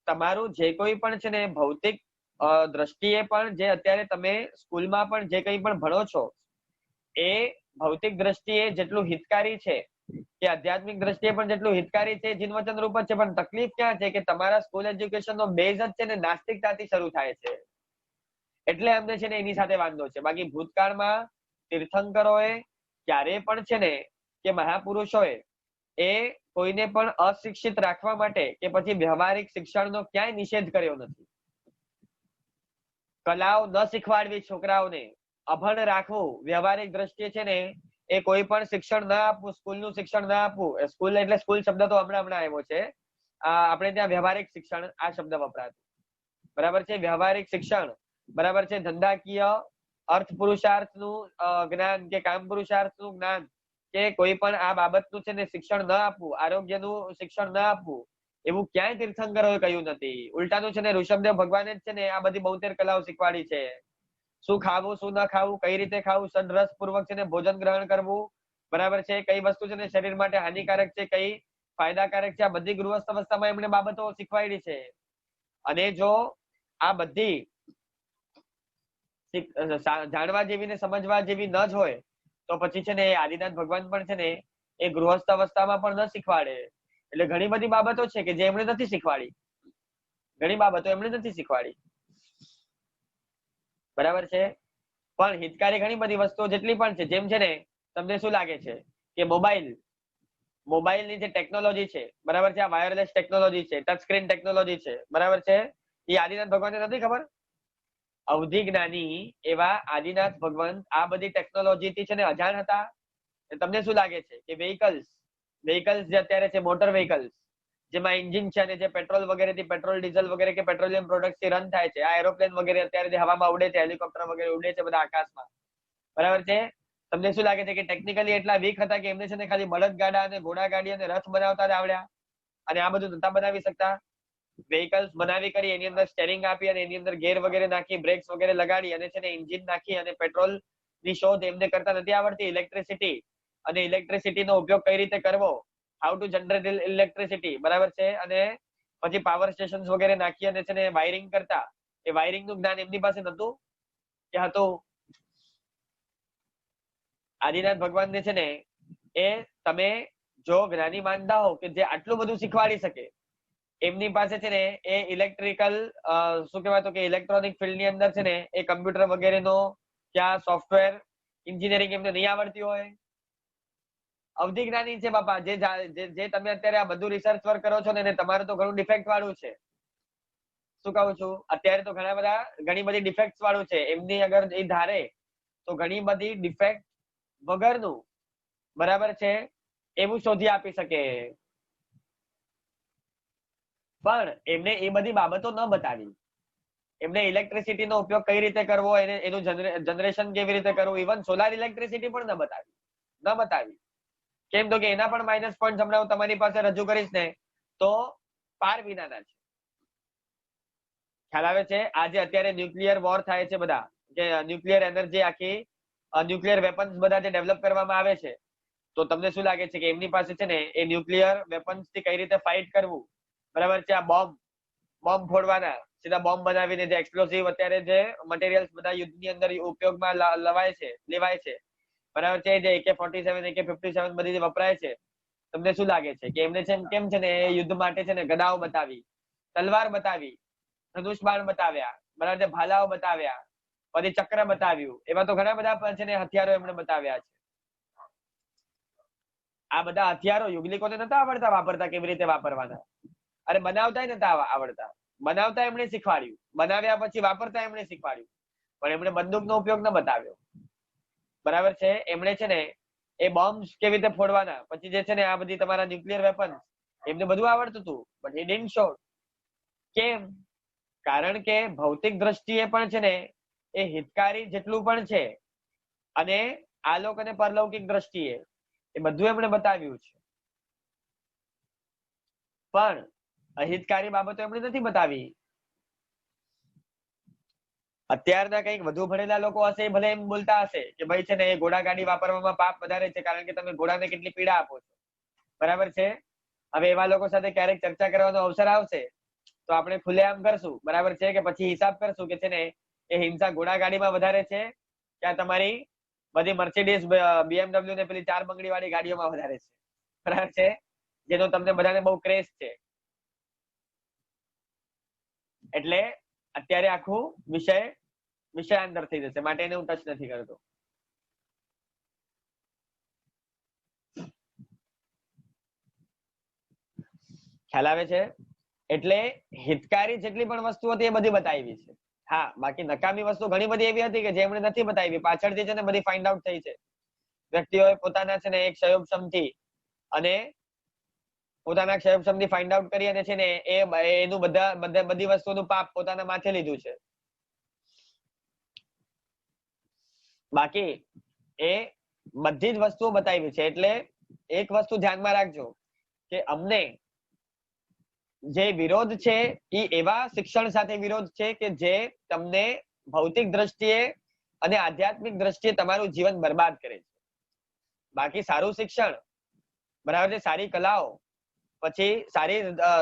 તમારું જે કોઈ પણ છે ને ભૌતિક દ્રષ્ટિએ પણ જે અત્યારે તમે સ્કૂલમાં પણ જે કંઈ પણ ભણો છો એ ભૌતિક દ્રષ્ટિએ જેટલું હિતકારી છે કે આધ્યાત્મિક દ્રષ્ટિએ પણ જેટલું હિતકારી છે જીનવચન રૂપ જ છે, પણ તકલીફ ક્યાં છે કે તમારા સ્કૂલ એજ્યુકેશન નો બેઝ જ છે ને નાસ્તિકતાથી શરૂ થાય છે. એટલે અમને છે ને એની સાથે વાંધો છે. બાકી ભૂતકાળમાં તીર્થંકરોએ ક્યારે પણ છે ને કે મહાપુરુષોએ એ કોઈને પણ અશિક્ષિત રાખવા માટે કે પછી વ્યવહારિક શિક્ષણનો ક્યાંય નિષેધ કર્યો નથી. કલાઓ ન શીખવાડવી છોકરાઓને, અભણ રાખવું, વ્યવહારિક દ્રષ્ટિએ છે ને એ કોઈ પણ શિક્ષણ ના આપવું, સ્કૂલનું શિક્ષણ ના આપવું. સ્કૂલ એટલે સ્કૂલ શબ્દ તો હમણાં આવ્યો છે, આપણે ત્યાં વ્યવહારિક શિક્ષણ આ શબ્દ વપરાતો, બરાબર છે. વ્યવહારિક શિક્ષણ, બરાબર છે, ધંધાકીય અર્થ પુરુષાર્થનું જ્ઞાન કે કામ પુરુષાર્થનું જ્ઞાન કે કોઈ પણ આ બાબતનું છે ને શિક્ષણ ન આપવું, આરોગ્યનું શિક્ષણ ન આપવું, એવું ક્યાંય તીર્થંકરોએ કહ્યું નથી. ઉલટાનું છે ને ઋષભદેવ ભગવાને જ છે ને આ બધી 72 કલાઓ શીખવાડી છે. શું ખાવું, શું ન ખાવું, કઈ રીતે ખાવું, સદરસ પૂર્વક છે ને ભોજન ગ્રહણ કરવું, બરાબર છે, કઈ વસ્તુ છે ને શરીર માટે હાનિકારક છે, કઈ ફાયદાકારક છે, આ બધી ગૃહસ્થ અવસ્થામાં એમણે બાબતો શીખવાડી છે. અને જો આ બધી જાણવા જેવી ને સમજવા જેવી ન જ હોય તો પછી છે ને આદિનાથ ભગવાન પણ છે ને એ ગૃહસ્થ અવસ્થામાં પણ ન શીખવાડે. એટલે ઘણી બધી બાબતો છે કે જે એમણે નથી શીખવાડી, ઘણી બાબતો એમણે નથી શીખવાડી, બરાબર છે. પણ હિતકારી ઘણી બધી વસ્તુઓ જેટલી પણ છે, જેમ છે ને તમને શું લાગે છે કે મોબાઈલની જે ટેકનોલોજી છે, બરાબર છે, આ વાયરલેસ ટેકનોલોજી છે, ટચ સ્ક્રીન ટેકનોલોજી છે, બરાબર છે, એ આદિનાથ ભગવાનને નથી ખબર? અવધિ જ્ઞાની એવા આદિનાથ ભગવાન આ બધી ટેકનોલોજીથી છે ને અજાણ હતા. તમને શું લાગે છે કે વ્હીકલ્સ જે અત્યારે છે, મોટર વ્હીકલ્સ જેમાં એન્જિન છે અને જે પેટ્રોલ વગેરેથી, પેટ્રોલ ડીઝલ વગેરે કે પેટ્રોલિયમ પ્રોડક્ટથી રન થાય છે, આ એરોપ્લેન વગેરે અત્યારે જે હવામાં ઉડે છે, હેલિકોપ્ટર વગેરે ઉડે છે બધા આકાશમાં, બરાબર છે, તમને શું લાગે છે કે ટેકનિકલી એટલા વીક હતા કે એમને છે ને ખાલી બળદગાડા અને ઘોડાગાડી અને રથ બનાવતા જ આવડ્યા અને આ બધું નતા બનાવી શકતા? વ્હીકલ્સ બનાવી કરી એની અંદર સ્ટેરિંગ આપી અને એની અંદર ગેર વગેરે નાખી, બ્રેક્સ વગેરે લગાડી અને છે ને એન્જિન નાખી અને પેટ્રોલ ની શોધ એમને કરતા નથી આવડતી. ઇલેક્ટ્રિસિટી અને ઇલેક્ટ્રિસિટીનો ઉપયોગ કઈ રીતે કરવો, હાઉ ટુ જનરેટ ઇલેક્ટ્રિસિટી, બરાબર છે, અને પછી પાવર સ્ટેશન વગેરે નાખી અને છે ને વાયરિંગ કરતા, એ વાયરિંગ નું જ્ઞાન એમની પાસે નતું કે હતું? આદિનાથ ભગવાનને છે ને એ તમે જો જ્ઞાની માનતા હો કે જે આટલું બધું શીખવાડી શકે, એમની પાસે છે ને એ ઇલેક્ટ્રિકલ શું કહેવાય તો કે ઇલેક્ટ્રોનિક ફિલ્ડ ની અંદર છે ને એ કમ્પ્યુટર વગેરેનો ક્યાં સોફ્ટવેર એન્જિનિયરિંગ એમને નહીં આવડતી હોય? અવધિ જ્ઞાની છે બાપા. જે તમે અત્યારે આ બધું રિસર્ચ વર્ક કરો છો ને તમારું તો ઘણું ડિફેક્ટ વાળું છે. શું કહું છું, અત્યારે તો ઘણી બધી ડિફેક્ટ વાળું છે. એમની અગર એ ધારે તો ઘણી બધી ડિફેક્ટ વગરનું, બરાબર છે, એવું શોધી આપી શકે. પણ એમને એ બધી બાબતો ન બતાવી. એમને ઇલેક્ટ્રિસિટીનો ઉપયોગ કઈ રીતે કરવો, એનું જનરેશન કેવી રીતે કરવું, ઇવન સોલાર ઇલેક્ટ્રિસિટી પણ ન બતાવી. કેમ તો કે એના પણ માઇનસ પોઈન્ટ હમણાં હું તમારી પાસે રજૂ કરીશ ને તો પાર વિનાના છે. ખ્યાલ આવે છે? આજે અત્યારે ન્યુક્લિયર વોર થાય છે, બધા જે ન્યુક્લિયર એનર્જી આખી ન્યુક્લિયર વેપન્સ બધા જે ડેવલપ કરવામાં આવે છે, તો તમને શું લાગે છે કે એમની પાસે છે ને એ ન્યુક્લિયર વેપન્સ થી કઈ રીતે ફાઇટ કરવું, બરાબર છે, આ બોમ્બ ફોડવાના, સીધા બોમ્બ બનાવીને જે એક્સપ્લોસિવ અત્યારે જે મટીરિયલ્સ બધા યુદ્ધની અંદર ઉપયોગમાં લેવાય છે, બરાબર છે, જે AK-47 AK-57 બધી જે વપરાય છે, તમને શું લાગે છે કે એમને કેમ છે ને યુદ્ધ માટે છે ને ગદાઓ બતાવી, તલવાર બતાવી, ધનુષ બાણ બતાવ્યા, બરાબર છે, ભાલાઓ બતાવ્યા, પછી ચક્ર બતાવ્યું, એવા તો ઘણા બધા છે ને હથિયારો એમણે બતાવ્યા છે. આ બધા હથિયારો યુગલિકોને નતા આવડતા વાપરતા, કેવી રીતે વાપરવાના, અરે બનાવતા નતા આવડતા. બનાવતા એમણે શીખવાડ્યું, બનાવ્યા પછી વાપરતા એમણે શીખવાડ્યું, પણ એમણે બંદૂકનો ઉપયોગ ન બતાવ્યો. બરાબર છે. એમણે છે ને એ બોમ્બ કેવી રીતે ફોડવાના, પછી જે છે ને આ બધી તમારા ન્યુક્લિયર વેપન, એમને બધું આવડતું હતું, બટ he didn't show. કેમ? કારણ કે ભૌતિક દ્રષ્ટિએ પણ છે ને એ હિતકારી જેટલું પણ છે, અને આલોક અને પરલૌકિક દ્રષ્ટિએ એ બધું એમણે બતાવ્યું છે, પણ અહિતકારી બાબતો એમણે નથી બતાવી. અત્યારના કંઈક વધુ ભણેલા લોકો હશે, ભલે એમ બોલતા હશે કે ભાઈ છે ને એ ઘોડા ગાડી વાપરવામાં પાપ વધારે છે, કારણ કે તમે ઘોડાને કેટલી પીડા આપો છો. બરાબર છે. હવે એવા લોકો સાથે ક્યારેક ચર્ચા કરવાનો અવસર આવશે તો આપણે ખુલ્લેઆમ કરશું. બરાબર છે. કે પછી હિસાબ કરશું કે છે ને એ હિંસા ઘોડા ગાડીમાં વધારે છે કે તમારી બધી મર્સિડીઝ, BMW ને પેલી 4 બંગડી વાળી ગાડીઓમાં વધારે છે. બરાબર છે. જેનો તમને બધાને બહુ ક્રેઝ છે. એટલે અત્યારે આખું વિષયાંતર થઈ જશે, માટે એને હું ટચ નથી કરતો. ખ્યાલ આવે છે? એટલે હિતકારી જેટલી પણ વસ્તુ હતી એ બધી બતાવી છે. હા, બાકી નકામી વસ્તુ ઘણી બધી એવી હતી કે જે એમણે નથી બતાવી, પાછળથી છે ને બધી ફાઇન્ડ આઉટ થઈ છે. વ્યક્તિઓએ પોતાના છે ને એક ક્ષયોક્ષમથી અને પોતાના ક્ષયોક્ષમથી ફાઇન્ડ આઉટ કરી અને છે ને એનું બધી વસ્તુનું પાપ પોતાના માથે લીધું છે. બાકી એ બધી જ વસ્તુઓ બતાવી છે. એટલે એક વસ્તુ ધ્યાનમાં રાખજો કે અમને જે વિરોધ છે એ એવા શિક્ષણ સાથે વિરોધ છે કે જે તમને ભૌતિક દ્રષ્ટિએ અને આધ્યાત્મિક દ્રષ્ટિએ તમારું જીવન બરબાદ કરે છે. બાકી સારું શિક્ષણ, બરાબર છે, સારી કલાઓ, પછી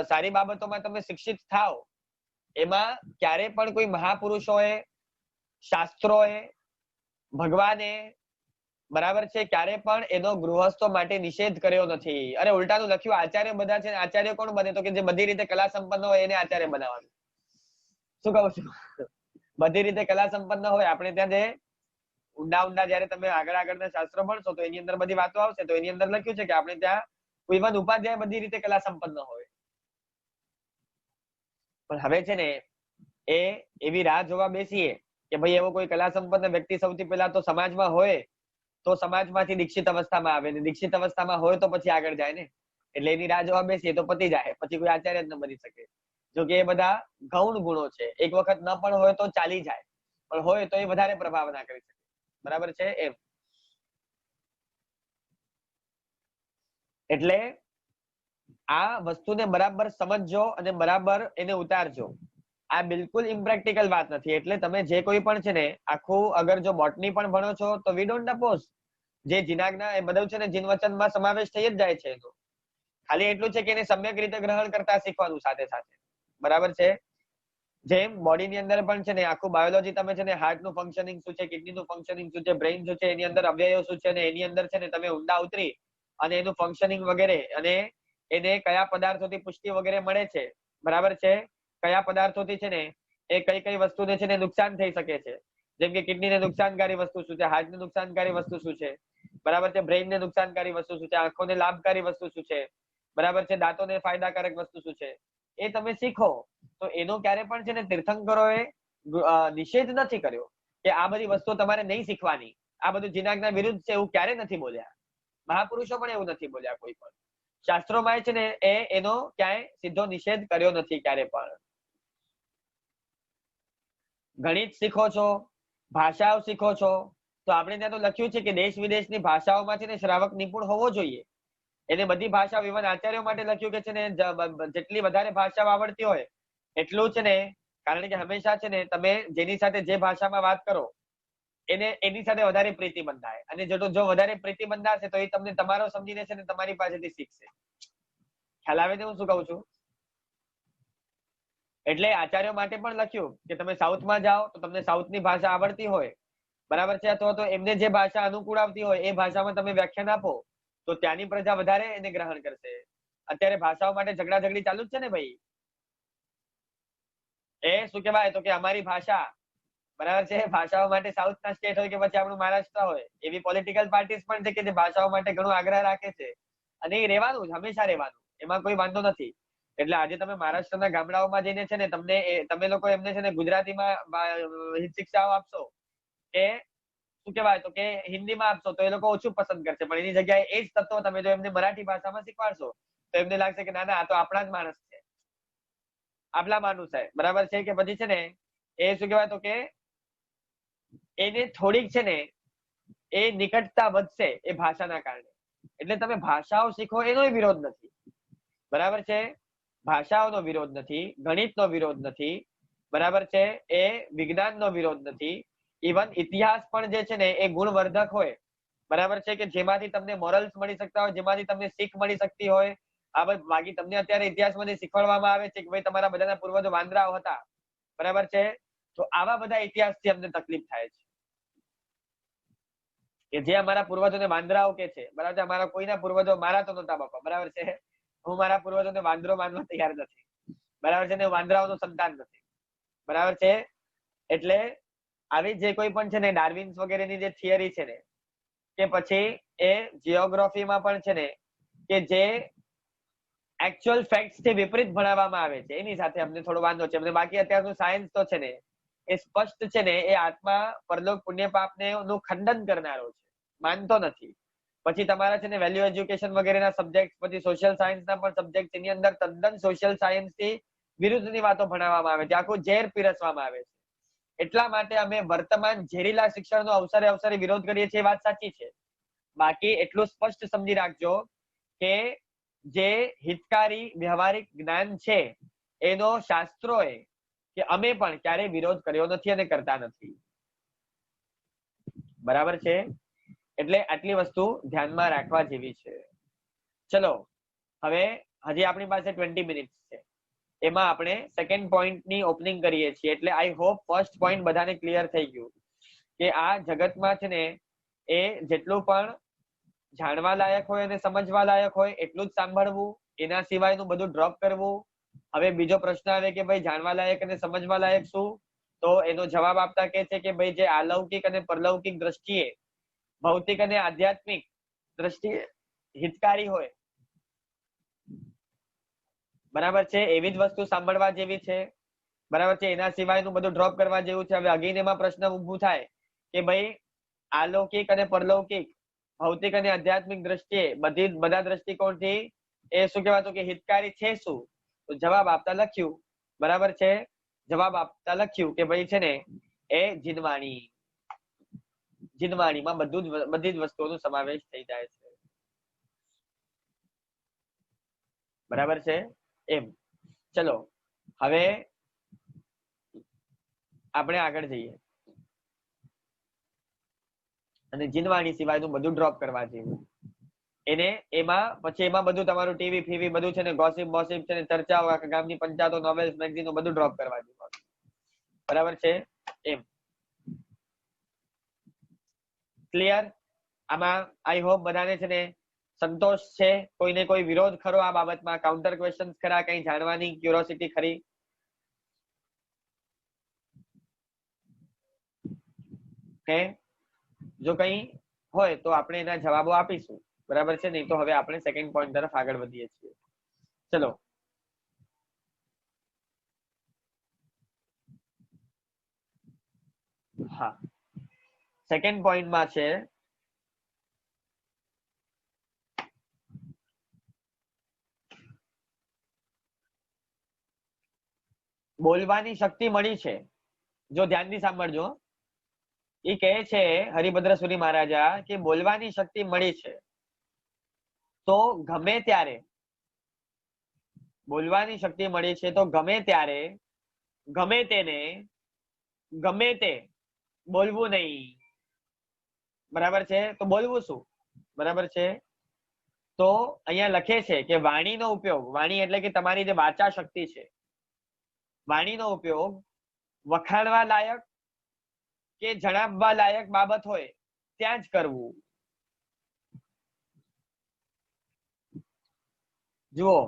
સારી બાબતોમાં તમે શિક્ષિત થાવ, એમાં ક્યારે પણ કોઈ મહાપુરુષોએ, શાસ્ત્રોએ, ભગવાને, બરાબર છે, ક્યારે પણ એનો ગૃહસ્થો માટે નિષેધ કર્યો નથી. અરે ઉલટાનું લખ્યું, આચાર્ય બધા છે. આચાર્ય કોણ બને? તો કે જે બધી રીતે કલા સંપન્ન હોય એને આચાર્ય બનાવવાનું. શું કહું છું? બધી રીતે કલા સંપન્ન હોય. આપણે ત્યાં જે ઊંડા જયારે તમે આગળના શાસ્ત્રો ભણશો તો એની અંદર બધી વાતો આવશે, તો એની અંદર લખ્યું છે કે આપણે ત્યાં કોઈ ઉપાધ્યાય બધી રીતે કલા સંપન્ન હોય. પણ હવે છે ને એ એવી રાહ જોવા બેસીએ કે ભાઈ એવો કોઈ કલા સંપન્ન વ્યક્તિ સૌથી પહેલા તો સમાજમાં હોય તો સમાજમાંથી દીક્ષિત અવસ્થામાં આવે, ને દીક્ષિત અવસ્થામાં હોય તો પછી આગળ જાય ને. એટલે એની રાહ જોવા બેસીએ તો પતી જાય, પછી કોઈ આચાર્ય જ ન બની શકે. જો કે એ બધા ગૌણ ગુણો છે. એક વખત ન પણ હોય તો ચાલી જાય, પણ હોય તો એ વધારે પ્રભાવ ના કરી શકે. બરાબર છે એમ. એટલે આ વસ્તુને બરાબર સમજજો અને બરાબર એને ઉતારજો. આ બિલકુલ ઇમ્પ્રેક્ટિકલ વાત નથી. એટલે તમે જે કોઈ પણ છે ને આખું, અગર જો બોટની પણ ભણો છો તો વી ડોન્ટ અપોઝ. જે જીનાજ્ઞા એ બધું છે ને જીન વચનમાં સમાવેશ થઈ જ જાય છે એનો. ખાલી એટલું છે કે એને સમ્યક રીતે ગ્રહણ કરતા શીખવાનું સાથે સાથે. બરાબર છે. જેમ બોડીની અંદર પણ છે ને આખું બાયોલોજી તમે છે ને હાર્ટનું ફંક્શનિંગ શું છે, કિડનીનું ફંક્શનિંગ શું છે, બ્રેઇન શું છે, એની અંદર અવયવો શું છે, અને એની અંદર છે ને તમે ઊંડા ઉતરી અને એનું ફંક્શનિંગ વગેરે, અને એને કયા પદાર્થોથી પુષ્ટિ વગેરે મળે છે, બરાબર છે, કયા પદાર્થોથી છે ને એ કઈ કઈ વસ્તુને છે ને નુકસાન થઈ શકે છે. જેમ કે કિડનીને નુકસાનકારી વસ્તુ શું છે, હાર્ટને નુકસાનકારી વસ્તુ શું છે, બરાબર છે, બ્રેઇનને નુકસાનકારી વસ્તુ શું છે, આંખોને લાભકારી વસ્તુ શું છે, બરાબર છે, દાંતોને ફાયદાકારક વસ્તુ શું છે, એ તમે શીખો તો એનો ક્યારે પણ છે ને તીર્થંકરોએ નિષેધ નથી કર્યો કે આ બધી વસ્તુઓ તમારે નહીં શીખવાની, આ બધું જીનાજ્ઞા વિરુદ્ધ છે, એવું ક્યારે નથી બોલ્યા. મહાપુરુષો પણ એવું નથી બોલ્યા. કોઈ પણ શાસ્ત્રોમાં છે ને એનો ક્યાંય સીધો નિષેધ કર્યો નથી ક્યારે પણ. ગણિત શીખો છો, ભાષાઓ શીખો છો, તો આપણે ત્યાં તો લખ્યું છે કે દેશ વિદેશની ભાષાઓમાં છે ને શ્રાવક નિપુણ હોવો જોઈએ. એને બધી ભાષાઓ, ઇવન આચાર્યો માટે લખ્યું કે છે ને જેટલી વધારે ભાષાઓ આવડતી હોય એટલું છે ને, કારણ કે હંમેશા છે ને તમે જેની સાથે જે ભાષામાં વાત કરો એની સાથે વધારે પ્રીતિ બંધાય, અને જો વધારે પ્રીતિ બંધાશે તો એ તમને તમારો સમજીને છે ને તમારી પાસેથી શીખશે. ખ્યાલ આવે છે હું શું કહું છું? એટલે આચાર્યો માટે પણ લખ્યું કે તમે સાઉથમાં જાઓ તો તમને સાઉથની ભાષા આવડતી હોય, બરાબર છે, અથવા તો એમને જે ભાષા અનુકૂળ આવતી હોય એ ભાષામાં તમે વ્યાખ્યાન આપો તો ત્યાંની પ્રજા વધારે એને ગ્રહણ કરશે. અત્યારે ભાષાઓ માટે ઝઘડા ઝઘડી ચાલુ જ છે ને ભાઈ. એ શું કહેવાય તો કે અમારી ભાષા, બરાબર છે, ભાષાઓ માટે સાઉથના સ્ટેટ હોય કે પછી આપણું મહારાષ્ટ્ર હોય, એવી પોલિટિકલ પાર્ટીઝ પણ છે કે જે ભાષાઓ માટે ઘણો આગ્રહ રાખે છે, અને એ રહેવાનું જ, હંમેશા રહેવાનું, એમાં કોઈ વાંધો નથી. એટલે આજે તમે મહારાષ્ટ્રના ગામડાઓમાં જઈને છે ને તમે લોકો એમને છે ને ગુજરાતીમાં શિક્ષાઓ આપશો કે શું કહેવાય તો કે હિન્દીમાં આપશો તો એ લોકો ઓછું પસંદ કરશે, પણ એની જગ્યાએ એ જ તત્વો તમે જો એમને મરાઠી ભાષામાં શીખવાડશો તો એમને લાગશે કે ના ના આ તો આપણા જ માણસ છે, આપલા માણસ છે, બરાબર છે. કે પછી છે ને એ શું કહેવાય તો કે એને થોડીક છે ને એ નિકટતા વધશે એ ભાષાના કારણે. એટલે તમે ભાષાઓ શીખો એનો વિરોધ નથી, બરાબર છે. ભાષાઓનો વિરોધ નથી, ગણિતનો વિરોધ નથી, બરાબર છે. એ વિજ્ઞાનનો વિરોધ નથી. ઇવન ઇતિહાસ પણ જે છે ને એ ગુણવર્ધક હોય, બરાબર છે, કે જેમાંથી તમને મોરલ્સ મળી શકતા હોય, જેમાંથી તમને શીખ મળી શકતી હોય. આ બાકી તમને અત્યારે ઇતિહાસમાંથી શીખવાડવામાં આવે છે કે ભાઈ તમારા બધાના પૂર્વજો વાંદરાઓ હતા, બરાબર છે. તો આવા બધા ઇતિહાસથી અમને તકલીફ થાય છે કે જે અમારા પૂર્વજોને વાંદરાઓ કે છે, બરાબર છે. અમારા કોઈના પૂર્વજો મારા તો નહોતા બાપા, બરાબર છે. હું મારા પૂર્વજોને વાંદરો માનવા તૈયાર નથી, બરાબર છે. ને વાંદરાઓનું સંતાન નથી, બરાબર છે. એટલે આવી જે કોઈ પણ છે ને ડાર્વિન્સ વગેરેની જે થિયરી છે ને કે પછી એ જીઓગ્રાફીમાં પણ છે ને કે જે એકચ્યુઅલ ફેક્ટ્સ થી વિપરીત ભણાવવામાં આવે છે એની સાથે અમને થોડો વાંધો છે. બાકી અત્યારનું સાયન્સ તો છે ને એ સ્પષ્ટ છે ને એ આત્મા પરલોક પુણ્ય પાપને નું ખંડન કરનારો છે, માનતો નથી. પછી તમારા છે ને વેલ્યુ એજ્યુકેશન વગેરેના સબ્જેક્ટ, પછી સોશિયલ સાયન્સના પણ સબ્જેક્ટ, એની અંદર તદ્દન સોશિયલ સાયન્સ થી વિરુદ્ધની વાતો ભણાવવામાં આવે છે, આખું ઝેર પીરસવામાં આવે છે. એટલા માટે અમે વર્તમાન ઝેરીલા શિક્ષણનો અવસરે વિરોધ કરીએ છીએ, વાત સાચી છે. બાકી એટલું સ્પષ્ટ સમજી રાખજો કે જે હિતકારી વ્યવહારિક જ્ઞાન છે એનો શાસ્ત્રોએ કે અમે પણ ક્યારેય વિરોધ કર્યો નથી અને કરતા નથી, બરાબર છે. એટલે આટલી વસ્તુ ધ્યાનમાં રાખવા જેવી છે. ચલો હવે હજી આપણી પાસે 20 મિનિટ્સ છે, એમાં આપણે સેકન્ડ પોઈન્ટની ઓપનિંગ કરીએ છીએ. એટલે આઈ હોપ ફર્સ્ટ પોઈન્ટ બધાને ક્લિયર થઈ ગયું કે આ જગતમાં છે ને એ જેટલું પણ જાણવા લાયક હોય અને સમજવા લાયક હોય એટલું જ સાંભળવું, એના સિવાયનું બધું ડ્રોપ કરવું. હવે બીજો પ્રશ્ન આવે કે ભાઈ જાણવા લાયક અને સમજવા લાયક શું? તો એનો જવાબ આપતા કે છે કે ભાઈ જે અલૌકિક અને પરલૌકિક દ્રષ્ટિએ, ભૌતિક અને આધ્યાત્મિક દ્રષ્ટિએ હિતકારી હોય, બરાબર છે, એવી જ વસ્તુ સાંભળવા જેવી છે, બરાબર છે. એના સિવાયનું બધું ડ્રોપ કરવા જેવું છે. હવે અગેન એમાં પ્રશ્ન ઊભું થાય કે ભાઈ અલૌકિક અને પરલૌકિક, ભૌતિક અને આધ્યાત્મિક દ્રષ્ટિએ બધા દ્રષ્ટિકોણથી એ શું કહેવાતું કે હિતકારી છે શું? તો જવાબ આપતા લખ્યું, બરાબર છે. જવાબ આપતા લખ્યું કે ભાઈ છે ને એ જીનવાણી, જીનવાણીમાં બધી જ વસ્તુઓનો સમાવેશ થઈ જાય છે, બરાબર છે. એમ ચલો હવે આપણે આગળ જઈએ અને જીનવાણી સિવાયનું બધું ડ્રોપ કરવા જેવું. એમાં બધું તમારું ટીવી ફીવી બધું છે ને ગોસિપ બોસિપ છે ને ચર્ચાઓ, આખા ગામની પંચાયતો, નોવેલ્સ, મેગઝીનો બધું ડ્રોપ કરવા જેવું, બરાબર છે. એમ ક્લિયર? આમાં આઈ હોપ બધાને છે ને સંતોષ છે. કોઈને કોઈ વિરોધ ખરો આ બાબતમાં? કાઉન્ટર ક્વેશ્ચન ખરા? કઈ જાણવાની ક્યુરોસિટી ખરી? કે જો કઈ હોય તો આપણે એના જવાબો આપીશું, બરાબર છે. નહીં તો હવે આપણે સેકન્ડ પોઈન્ટ તરફ આગળ વધીએ છીએ. ચલો હા, સેકન્ડ પોઈન્ટમાં છે બોલવાની શક્તિ મળી છે. જો ધ્યાનથી સાંભળજો, એ કહે છે હરિભદ્ર સુરી મહારાજા કે બોલવાની શક્તિ મળી છે તો ગમે ત્યારે, બોલવાની શક્તિ મળી છે તો ગમે ત્યારે ગમે તેને ગમે તે બોલવું નહીં, બરાબર છે. તો બોલવું શું? બરાબર છે. તો અહીંયા લખે છે કે વાણીનો ઉપયોગ, વાણી એટલે કે તમારી જે વાચા શક્તિ છે, વાણીનો ઉપયોગ વખાણવા લાયક કે જણાવવા લાયક બાબત હોય ત્યાં જ કરવું. જુઓ,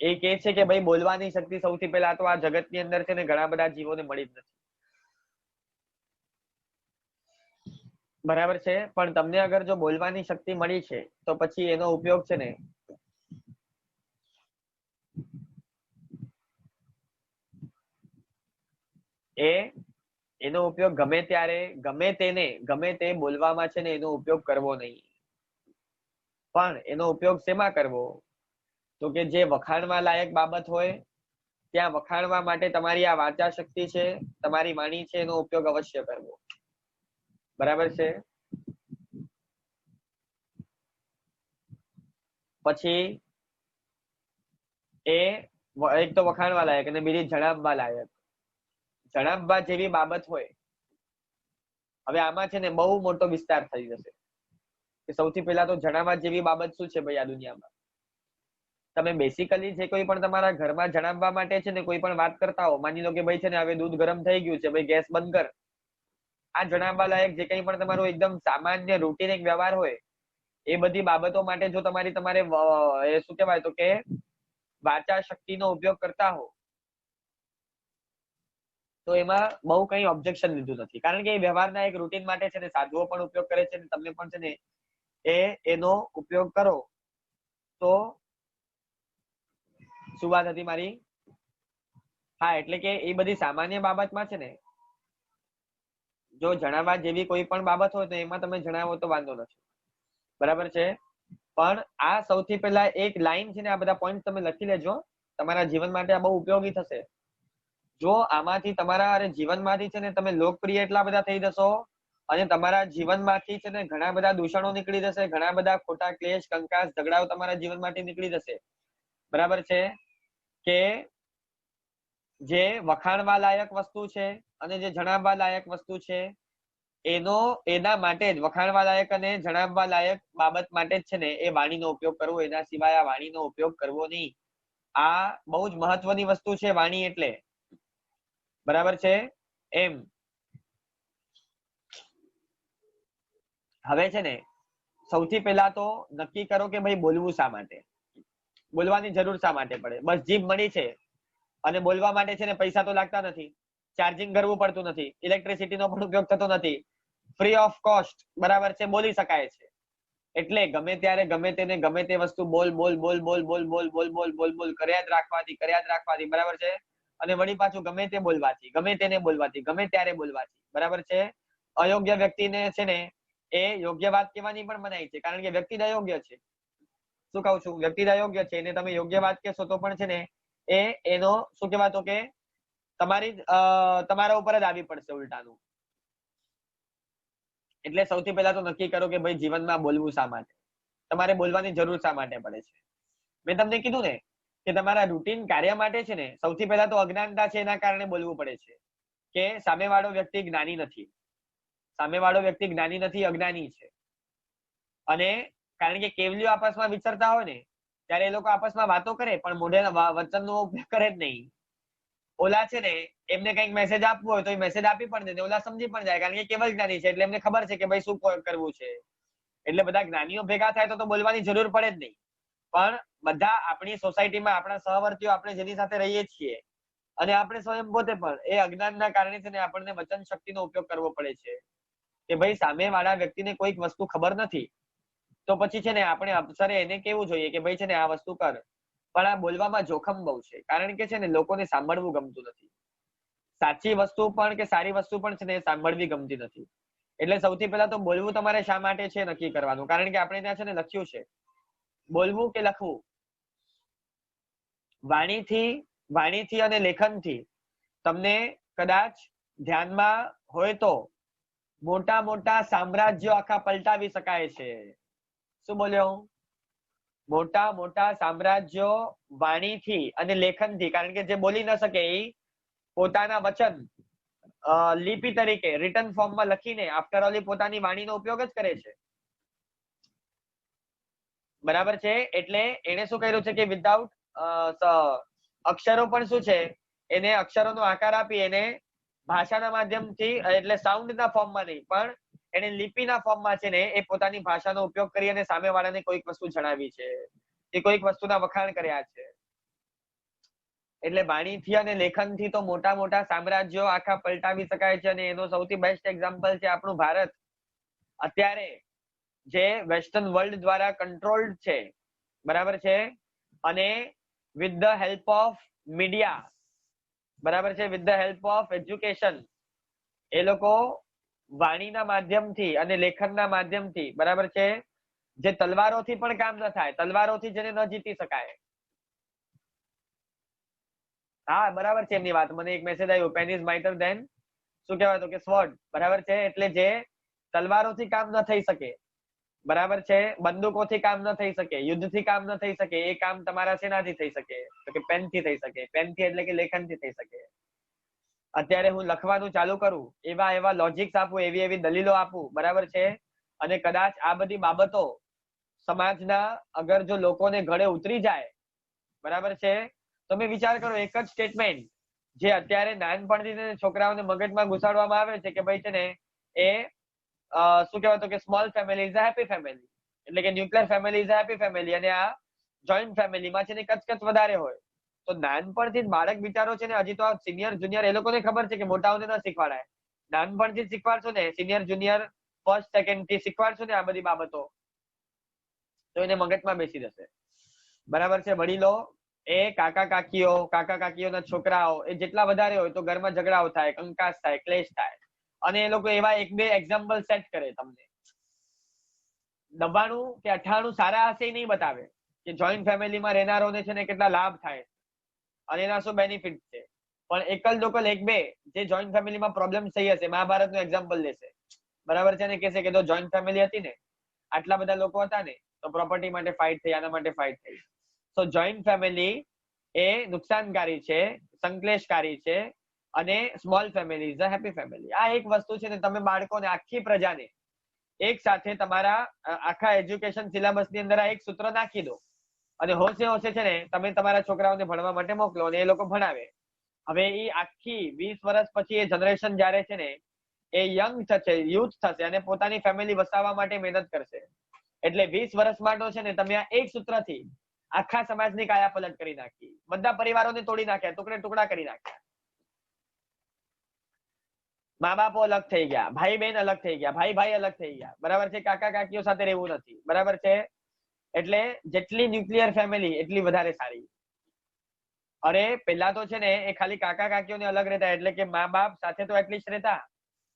એ કે છે કે ભાઈ બોલવાની શક્તિ સૌથી પહેલા તો આ જગતની અંદર છે ને ઘણા બધા જીવોને મળી જ નથી, બરાબર છે. પણ તમને અગર જો બોલવાની શક્તિ મળી છે તો પછી એનો ઉપયોગ છે ને એ એનો ઉપયોગ ગમે ત્યારે ગમે તે બોલવામાં છે ને એનો ઉપયોગ કરવો નહીં. પણ એનો ઉપયોગ શેમાં કરવો? તો કે જે વખાણવા લાયક બાબત હોય ત્યાં વખાણવા માટે તમારી આ વાચા શક્તિ છે, તમારી વાણી છે, એનો ઉપયોગ અવશ્ય કરવો. બરાબર છે. પછી એ એક તો વખાણવા લાયક અને બીજી જણાવવા લાયક. જણાવવા જેવી બાબત હોય, હવે આમાં છે ને બહુ મોટો વિસ્તાર થઈ જશે કે સૌથી પહેલા તો જણાવવા જેવી બાબત શું છે ભાઈ આ દુનિયામાં? તમે બેસિકલી જે કોઈ પણ તમારા ઘરમાં જણાવવા માટે છે ને કોઈ પણ વાત કરતા હો, માની લો કે ભાઈ છે ને હવે દૂધ ગરમ થઈ ગયું છે, ભાઈ ગેસ બંધ કર. આ જણાવવા લાયક જે કંઈ પણ તમારું એકદમ સામાન્ય રૂટીન એક વ્યવહાર હોય, એ બધી બાબતો માટે જો તમારે એ શું કહેવાય તો કે વાચા શક્તિનો ઉપયોગ કરતા હો તો એમાં બહુ કંઈ ઓબ્જેક્શન લીધું નથી. કારણ કે એ વ્યવહારના એક રૂટીન માટે છે ને સાધુઓ પણ ઉપયોગ કરે છે, તમને પણ છે ને એનો ઉપયોગ કરો તો શું વાત હતી મારી? હા, એટલે કે એ બધી સામાન્ય બાબતમાં છે ને જો જણાવવા જેવી કોઈ પણ બાબત હોય તો એમાં તમે જણાવો તો વાંધો નથી. બરાબર છે. પણ આ સૌથી પહેલા એક લાઈન છે ને, આ બધા પોઈન્ટ તમે લખી લેજો, તમારા જીવન માટે આ બહુ ઉપયોગી થશે. જો આમાંથી તમારા જીવનમાંથી છે ને તમે લોકપ્રિય એટલા બધા થઈ જશો અને તમારા જીવનમાંથી છે ને ઘણા બધા દૂષણો નીકળી જશે, ઘણા બધા ખોટા ક્લેશ, કંકાસ, ઝઘડાઓ તમારા જીવનમાંથી નીકળી જશે. બરાબર છે કે જે વખાણવા લાયક વસ્તુ છે અને જે જણાવવા લાયક વસ્તુ છે એના માટે જ વખાણવા લાયક અને જણાવવા લાયક બાબત માટે જ છે ને એ વાણીનો ઉપયોગ કરવો, એના સિવાય આ વાણીનો ઉપયોગ કરવો નહીં. આ બહુ જ મહત્વની વસ્તુ છે વાણી એટલે. બરાબર છે. એમ હવે છે ને સૌથી પહેલા તો નક્કી કરો કે ભાઈ બોલવું શા માટે, બોલવાની જરૂર શા માટે પડે? બસ જીભ મળી છે અને બોલવા માટે છે ને પૈસા તો લાગતા નથી, ચાર્જિંગ કરવું પડતું નથી, ઇલેક્ટ્રિસિટીનો પણ ઉપયોગ થતો નથી, ફ્રી ઓફ કોસ્ટ. બરાબર છે, બોલી શકાય છે. એટલે ગમે ત્યારે ગમે તેને ગમે તે વસ્તુ બોલ બોલ બોલ બોલ બોલ બોલ બોલ બોલ બોલ બોલ કર્યા જ રાખવાથી. બરાબર છે. અને વળી પાછું ગમે તે બોલવાથી, ગમે તેને બોલવાથી, ગમે ત્યારે બોલવાથી. બરાબર છે. અયોગ્ય વ્યક્તિને છે ને એ યોગ્ય વાત કહેવાની પણ મનાઈ છે, કારણ કે વ્યક્તિ અયોગ્ય છે. શું કહું છું? વ્યક્તિ અયોગ્ય છે એને તમે યોગ્ય વાત કહેશો તો પણ છે ને એનો શું કહેવાતો કે તમારા ઉપર જ આવી પડશે ઉલટાનું. એટલે સૌથી પહેલા તો નક્કી કરો કે ભાઈ જીવનમાં બોલવું શા માટે, તમારે બોલવાની જરૂર શા માટે પડે છે. મેં તમને કીધું ને કે તમારા રૂટીન કાર્ય માટે છે ને સૌથી પહેલા તો અજ્ઞાનતા છે, એના કારણે બોલવું પડે છે કે સામેવાળો વ્યક્તિ જ્ઞાની નથી, અજ્ઞાની છે. અને કારણ કે કેવલીઓ આપસમાં વિચરતા હોય ને ત્યારે એ લોકો આપસમાં વાતો કરે પણ મોઢેના વચનનો ઉપયોગ કરે જ નહીં. ઓલા છે ને એમને કંઈક મેસેજ આપવો હોય તો એ મેસેજ આપી પણ દે, ઓલા સમજી પણ જાય, કારણ કે કેવલ જ્ઞાની છે એટલે એમને ખબર છે કે ભાઈ શું કરવું છે. એટલે બધા જ્ઞાનીઓ ભેગા થાય તો બોલવાની જરૂર પડે જ નહીં. પણ બધા આપણી સોસાયટીમાં આપણા સહવર્તીઓ આપણે જેની સાથે રહીએ છીએ અને આપણે સ્વયં પોતે પણ એ અજ્ઞાનના કારણે છે ને આપણને વચન શક્તિનો ઉપયોગ કરવો પડે છે કે ભાઈ સામે વાળા વ્યક્તિને કોઈક વસ્તુ ખબર નથી તો પછી છે ને આપણે અવસરે એને કેવું જોઈએ કે ભાઈ છે ને આ વસ્તુ કર. પણ આ બોલવામાં જોખમ બહુ છે, કારણ કે છે ને લોકોને સાંભળવું ગમતું નથી. સાચી વસ્તુ પણ કે સારી વસ્તુ પણ છે ને સાંભળવી ગમતી નથી. એટલે સૌથી પહેલા તો બોલવું તમારે શા માટે છે નક્કી કરવાનું, કારણ કે આપણે ત્યાં છે ને લખ્યું છે બોલવું કે લખવું. વાણીથી અને લેખનથી તમને કદાચ ધ્યાનમાં હોય તો મોટા મોટા સામ્રાજ્યો આખા પલટાવી શકાય છે. શું બોલ્યો? મોટા મોટા સામ્રાજ્યો વાણીથી અને લેખનથી, કારણ કે જે બોલી ન શકે એ પોતાના વચન લિપિ તરીકે રિટન ફોર્મમાં લખીને આફ્ટર ઓલ પોતાની વાણીનો ઉપયોગ જ કરે છે. બરાબર છે. એટલે એને શું કર્યું છે કે વિધાઉટ અક્ષરો પણ શું છે એને અક્ષરોનો આકાર આપી એને ભાષાના માધ્યમથી એટલે સાઉન્ડના ફોર્મમાં નહીં પણ એને લિપિના ફોર્મમાં છે ને એ પોતાની ભાષાનો ઉપયોગ કરી અને સામેવાળાને કોઈક વસ્તુ જણાવી છે, એ કોઈક વસ્તુના વખાણ કર્યા છે. એટલે વાણીથી અને લેખનથી તો મોટા મોટા સામ્રાજ્યો આખા પલટાવી શકાય છે અને એનો સૌથી બેસ્ટ એક્ઝામ્પલ છે આપણું ભારત. અત્યારે જે વેસ્ટર્ન વર્લ્ડ દ્વારા કંટ્રોલ્ડ છે, બરાબર છે, અને with the help of media બરાબર છે, with the help of education એ લોકો વાણીના માધ્યમથી અને લેખનના માધ્યમથી, બરાબર છે, જે તલવારોથી પણ કામ ન થાય, તલવારોથી જેને ન જીતી શકાય. હા બરાબર છે એમની વાત. મને એક મેસેજ આવ્યો, પેન ઇઝ માઇટર ધેન શું કહેવાય તો કે સ્વર્ડ. બરાબર છે, એટલે જે તલવારોથી કામ ન થઈ શકે, બરાબર છે, બંદૂકોથી કામ ન થઈ શકે, યુદ્ધથી કામ ન થઈ શકે, એ કામ તમારા શેનાથી થઈ શકે તો કે પેનથી થઈ શકે. પેનથી એટલે કે લેખનથી થઈ શકે. અત્યારે હું લખવાનું ચાલુ કરું, એવા એવા લોજિક્સ આપું, એવી એવી દલીલો આપું, બરાબર છે, અને કદાચ આ બધી બાબતો સમાજના અગર જો લોકોને ગળે ઉતરી જાય, બરાબર છે, તમે વિચાર કરો, એક જ સ્ટેટમેન્ટ જે અત્યારે નાનપણથી છોકરાઓને મગજમાં ઘુસાડવામાં આવે છે કે ભાઈ છે ને એ શું કહેવાય તો કે small family is a happy family, એટલે કે nuclear family is a happy family, અને આ જોઈન્ટ ફેમિલીમાં છે ને કચકચ વધારે હોય. તો નાનપણથી જ બાળક વિચારો છે ને, હજી તો સિનિયર જુનિયર એ લોકોને ખબર છે કે મોટાઓને ન શીખવાડાય. નાનપણથી જ શીખવાડશો ને, સિનિયર જુનિયર ફર્સ્ટ સેકન્ડ થી શીખવાડશો ને આ બધી બાબતો, તો એને મગજમાં બેસી જશે. બરાબર છે. વડીલો એ કાકા કાકીઓના છોકરાઓ એ જેટલા વધારે હોય તો ઘરમાં ઝઘડાઓ થાય, કંકાસ થાય, ક્લેશ થાય. અને એ લોકો એવા એક બે એક્ઝામ્પલ સેટ કરે તમને. 99 કે 98 સારા હશે એ નહીં બતાવે કે જોઈન્ટ ફેમિલીમાં રહેનારોને છે ને કેટલા લાભ થાય અને એના શું બેનિફિટ છે. પણ એકલ લોકલ એક બે જે જોઈન્ટ ફેમિલીમાં પ્રોબ્લેમ થઈ હશે, મહાભારતનું એક્ઝામ્પલ લેશે, બરાબર છે, ને કહેશે કે જો જોઈન્ટ ફેમિલી હતી ને, આટલા બધા લોકો હતા ને, તો પ્રોપર્ટી માટે ફાઇટ થઈ, આના માટે ફાઇટ થઈ. તો જોઈન્ટ ફેમિલી એ નુકસાનકારી છે, સંકલેશકારી છે, અને small family is a happy family. આ એક વસ્તુ છે ને, તમે બાળકોને, આખી પ્રજાને એક સાથે તમારા આખા એજ્યુકેશન સિલેબસ ની અંદર આ એક સૂત્ર નાખી દો અને હોશે છે ને તમે તમારા છોકરાઓને ભણવા માટે મોકલો અને એ લોકો ભણાવે. હવે એ આખી 20 વર્ષ પછી એ જનરેશન જ્યારે છે ને એ યંગ થશે, યુથ થશે અને પોતાની ફેમિલી વસાવવા માટે મહેનત કરશે. એટલે 20 વર્ષ માટે છે ને તમે આ એક સૂત્રથી આખા સમાજની કાયા પલટ કરી નાખી, બધા પરિવારોને તોડી નાખ્યા, ટુકડે ટુકડા કરી નાખ્યા. મા બાપો અલગ થઈ ગયા, ભાઈ બહેન અલગ થઈ ગયા, ભાઈ ભાઈ અલગ થઈ ગયા, બરાબર છે, કાકા કાકીઓ સાથે રહેવું નથી, બરાબર છે. એટલે જેટલી ન્યુક્લિયર ફેમિલી એટલી વધારે સારી. અરે પેલા તો છે ને એ ખાલી કાકા કાકીઓને અલગ રહેતા, એટલે કે મા બાપ સાથે તો એટલીસ્ટ રહેતા,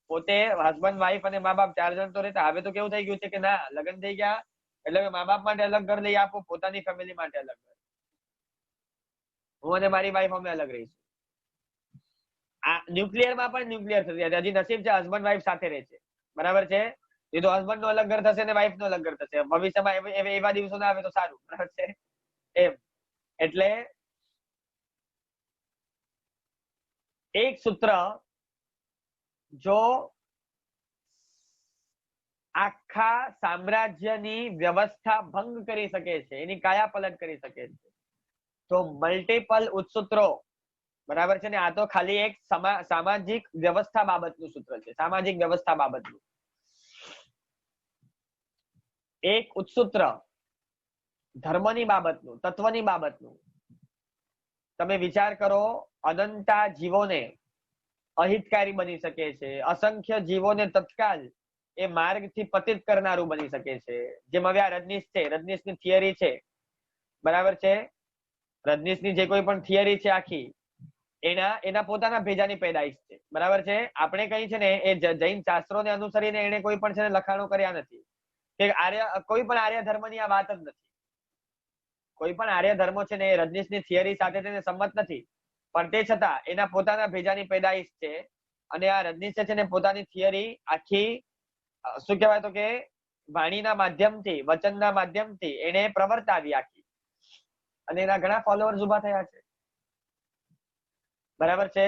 પોતે હસબન્ડ વાઈફ અને મા બાપ 4 જણ તો રહેતા. હવે તો કેવું થઈ ગયું છે કે ના, લગ્ન થઈ ગયા એટલે મા બાપ માટે અલગ ઘર લઈ આપો, પોતાની ફેમિલી માટે અલગ ઘર. હું અને મારી વાઈફ અમે અલગ રહીશું. આ ન્યુક્લિયરમાં પણ ન્યુક્લિયર થશે, હજી નસીબ છે હસબન્ડ વાઈફ સાથે રહે છે, બરાબર છે. એ તો હસબન્ડ નો અલગ ઘર થશે ને વાઈફ નો અલગ ઘર થશે. ભવિષ્યમાં એવા દિવસો ના આવે તો સારું, બરાબર છે. એમ એટલે એક સૂત્ર જો આખા સામ્રાજ્યની વ્યવસ્થા ભંગ કરી શકે છે, એની કાયા પલટ કરી શકે છે, તો મલ્ટિપલ ઉત્સૂત્રો, બરાબર છે ને. આ તો ખાલી એક સામાજિક વ્યવસ્થા બાબતનું સૂત્ર છે, સામાજિક વ્યવસ્થા બાબતનું એક ઉત્સૂત્ર, ધર્મની બાબતનું, તત્વની બાબતનું. તમે વિચાર કરો, અનંતા જીવોને અહિતકારી બની શકે છે, અસંખ્ય જીવોને તત્કાલ એ માર્ગથી પતિત કરનારું બની શકે છે. જેમ હવે આ રજનીશ છે, રજનીશની થિયરી છે, બરાબર છે. રજનીશની જે કોઈ પણ થિયરી છે આખી, એના પોતાના ભેજાની પેદાઈશ છે, બરાબર છે. આપણે કઈ છે ને એ જૈન શાસ્ત્રોને અનુસરીને એને કોઈ પણ છે ને લખાણો કર્યા નથી, કે કોઈ પણ આર્ય ધર્મની આ વાત જ નથી. કોઈ પણ આર્ય ધર્મો છે ને એ રજનીશની થિયરી સાથે તેને સંમત નથી, પણ તે છતાં એના પોતાના ભેજાની પેદાઈશ છે. અને આ રજનીશે છે ને પોતાની થિયરી આખી શું કહેવાય તો કે વાણીના માધ્યમથી, વચનના માધ્યમથી એને પ્રવર્તાવી આખી, અને એના ઘણા ફોલોઅર્સ ઉભા થયા છે, બરાબર છે.